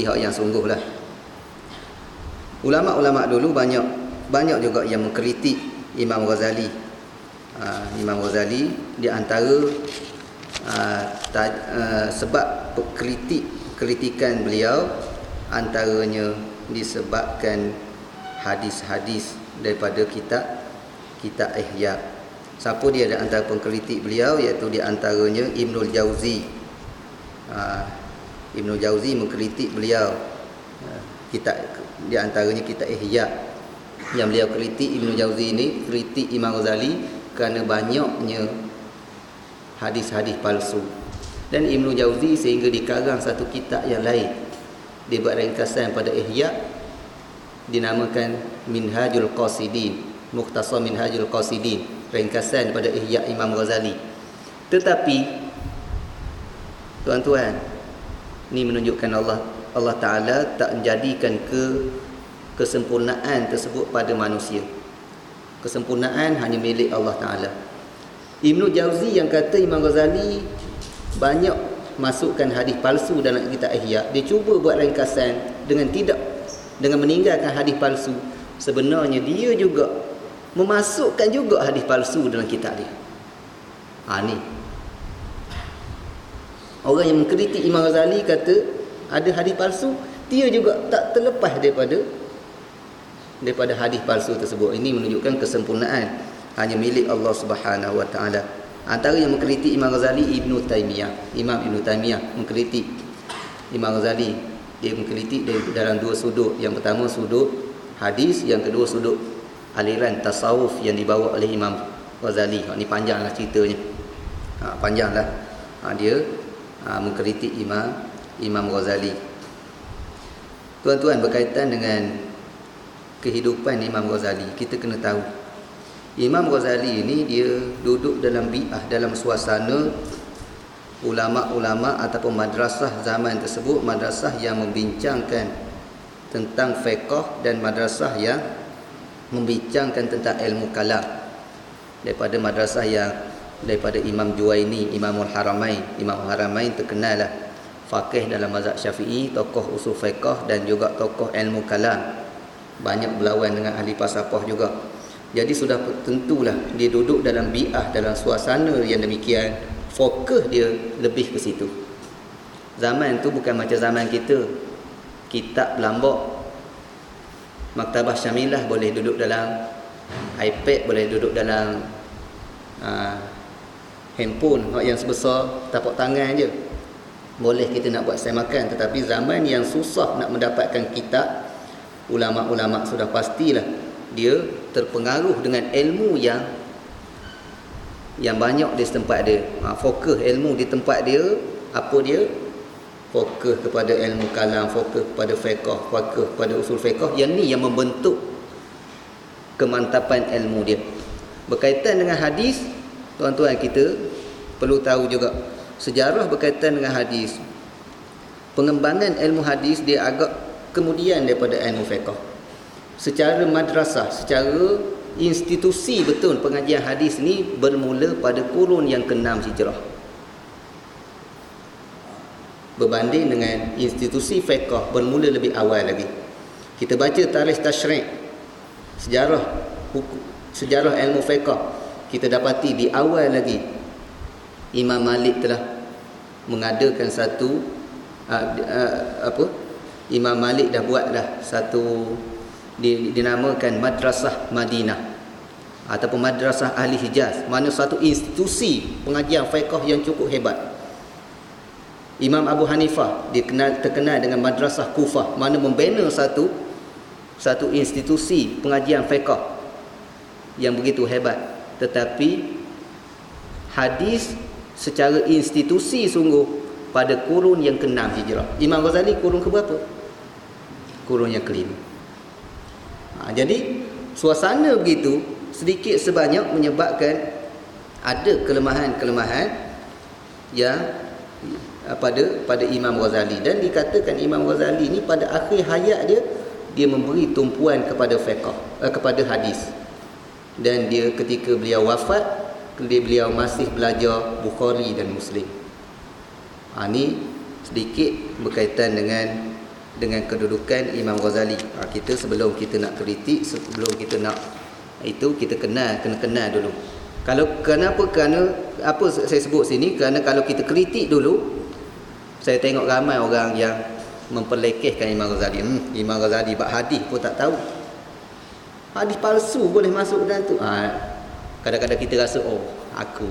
hak yang sungguh lah. Ulama-ulama dulu banyak juga yang mengkritik Imam Ghazali. Imam Ghazali di antara sebab kritikan beliau antaranya disebabkan hadis-hadis daripada kitab Ihya. Siapa dia di antara pengkritik beliau? Iaitu di antaranya Ibnul Jauzi. Ibnul Jauzi mengkritik beliau. Di antaranya kitab Ihya yang beliau kritik. Ibnul Jauzi ini kritik Imam Ghazali kerana banyaknya hadis-hadis palsu. Dan Ibnul Jauzi sehingga dikarang satu kitab yang lain, dia buat ringkasan pada Ihya, dinamakan Minhajul Qasidin, Mukhtasar Minhajul Qasidin, ringkasan pada Ihya Imam Ghazali. Tetapi tuan-tuan, ni menunjukkan Allah Ta'ala tak menjadikan kesempurnaan tersebut pada manusia. Kesempurnaan hanya milik Allah Ta'ala. Ibnu Jauzi yang kata Imam Ghazali banyak masukkan hadis palsu dalam kitab Ihya, dia cuba buat ringkasan dengan meninggalkan hadis palsu. Sebenarnya dia juga memasukkan juga hadis palsu dalam kitab dia. Ni orang yang mengkritik Imam Ghazali kata ada hadis palsu, dia juga tak terlepas daripada hadis palsu tersebut. Ini menunjukkan kesempurnaan hanya milik Allah Subhanahu Wa Taala. Antara yang mengkritik Imam Ghazali, Ibn Taymiyah. Imam Ibn Taymiyah mengkritik Imam Ghazali. Dia mengkritik dalam dua sudut. Yang pertama sudut hadis, yang kedua sudut aliran tasawuf yang dibawa oleh Imam Ghazali. Ini panjanglah ceritanya. Panjanglah. Dia mengkritik Imam Ghazali. Tuan-tuan, berkaitan dengan kehidupan Imam Ghazali, kita kena tahu Imam Ghazali ini dia duduk dalam bi'ah, dalam suasana ulama-ulama ataupun madrasah zaman tersebut, madrasah yang membincangkan tentang fiqh dan madrasah yang membincangkan tentang ilmu kalam. Daripada madrasah yang daripada Imam Juwaini, Imamul Haramain. Imam Haramain terkenal lah faqih dalam mazhab Syafi'i, tokoh usul fiqh dan juga tokoh ilmu kalam. Banyak berlawan dengan ahli falsafah juga. Jadi sudah tentulah dia duduk dalam bi'ah, dalam suasana yang demikian, fokus dia lebih ke situ. Zaman tu bukan macam zaman kita. Kitab berlambak, maktabah syamilah boleh duduk dalam iPad, boleh duduk dalam handphone yang sebesar tapak tangan je. Boleh kita nak buat semakan. Tetapi zaman yang susah nak mendapatkan kitab, ulama-ulama sudah pastilah dia terpengaruh dengan ilmu yang banyak di tempat dia. Fokus ilmu di tempat dia. Apa dia? Fokus kepada ilmu kalam, fokus kepada fiqh, fokus kepada usul fiqh. Yang ni yang membentuk kemantapan ilmu dia. Berkaitan dengan hadis, tuan-tuan, kita perlu tahu juga sejarah berkaitan dengan hadis. Pengembangan ilmu hadis dia agak kemudian daripada ilmu fiqh. Secara madrasah, secara institusi betul pengajian hadis ni bermula pada kurun yang ke-6 Hijrah. Berbanding dengan institusi fiqh bermula lebih awal lagi. Kita baca tarikh tasyri', sejarah ilmu fiqh, kita dapati di awal lagi Imam Malik telah mengadakan satu Imam Malik dah buatlah satu dinamakan Madrasah Madinah ataupun Madrasah Ahli Hijaz, mana satu institusi pengajian fiqh yang cukup hebat. Imam Abu Hanifah terkenal dengan Madrasah Kufah, mana membina satu institusi pengajian fiqh yang begitu hebat. Tetapi hadis secara institusi sungguh pada kurun yang ke-6 Hijrah. Imam Ghazali kurun ke berapa? Kurun yang ke-5. Jadi suasana begitu sedikit sebanyak menyebabkan ada kelemahan-kelemahan yang pada Imam Ghazali. Dan dikatakan Imam Ghazali ni pada akhir hayat dia memberi tumpuan kepada fiqh, kepada hadis. Dan dia ketika beliau wafat, beliau masih belajar Bukhari dan Muslim. Ini sedikit berkaitan dengan kedudukan Imam Ghazali. Kita sebelum kita nak kritik, sebelum kita nak itu, kita kena kenal dulu. Kerana apa saya sebut sini? Kerana kalau kita kritik dulu, saya tengok ramai orang yang memperlekehkan Imam Ghazali. Imam Ghazali bab hadis pun tak tahu. Hadis palsu boleh masuk dalam tu. Kadang-kadang kita rasa, aku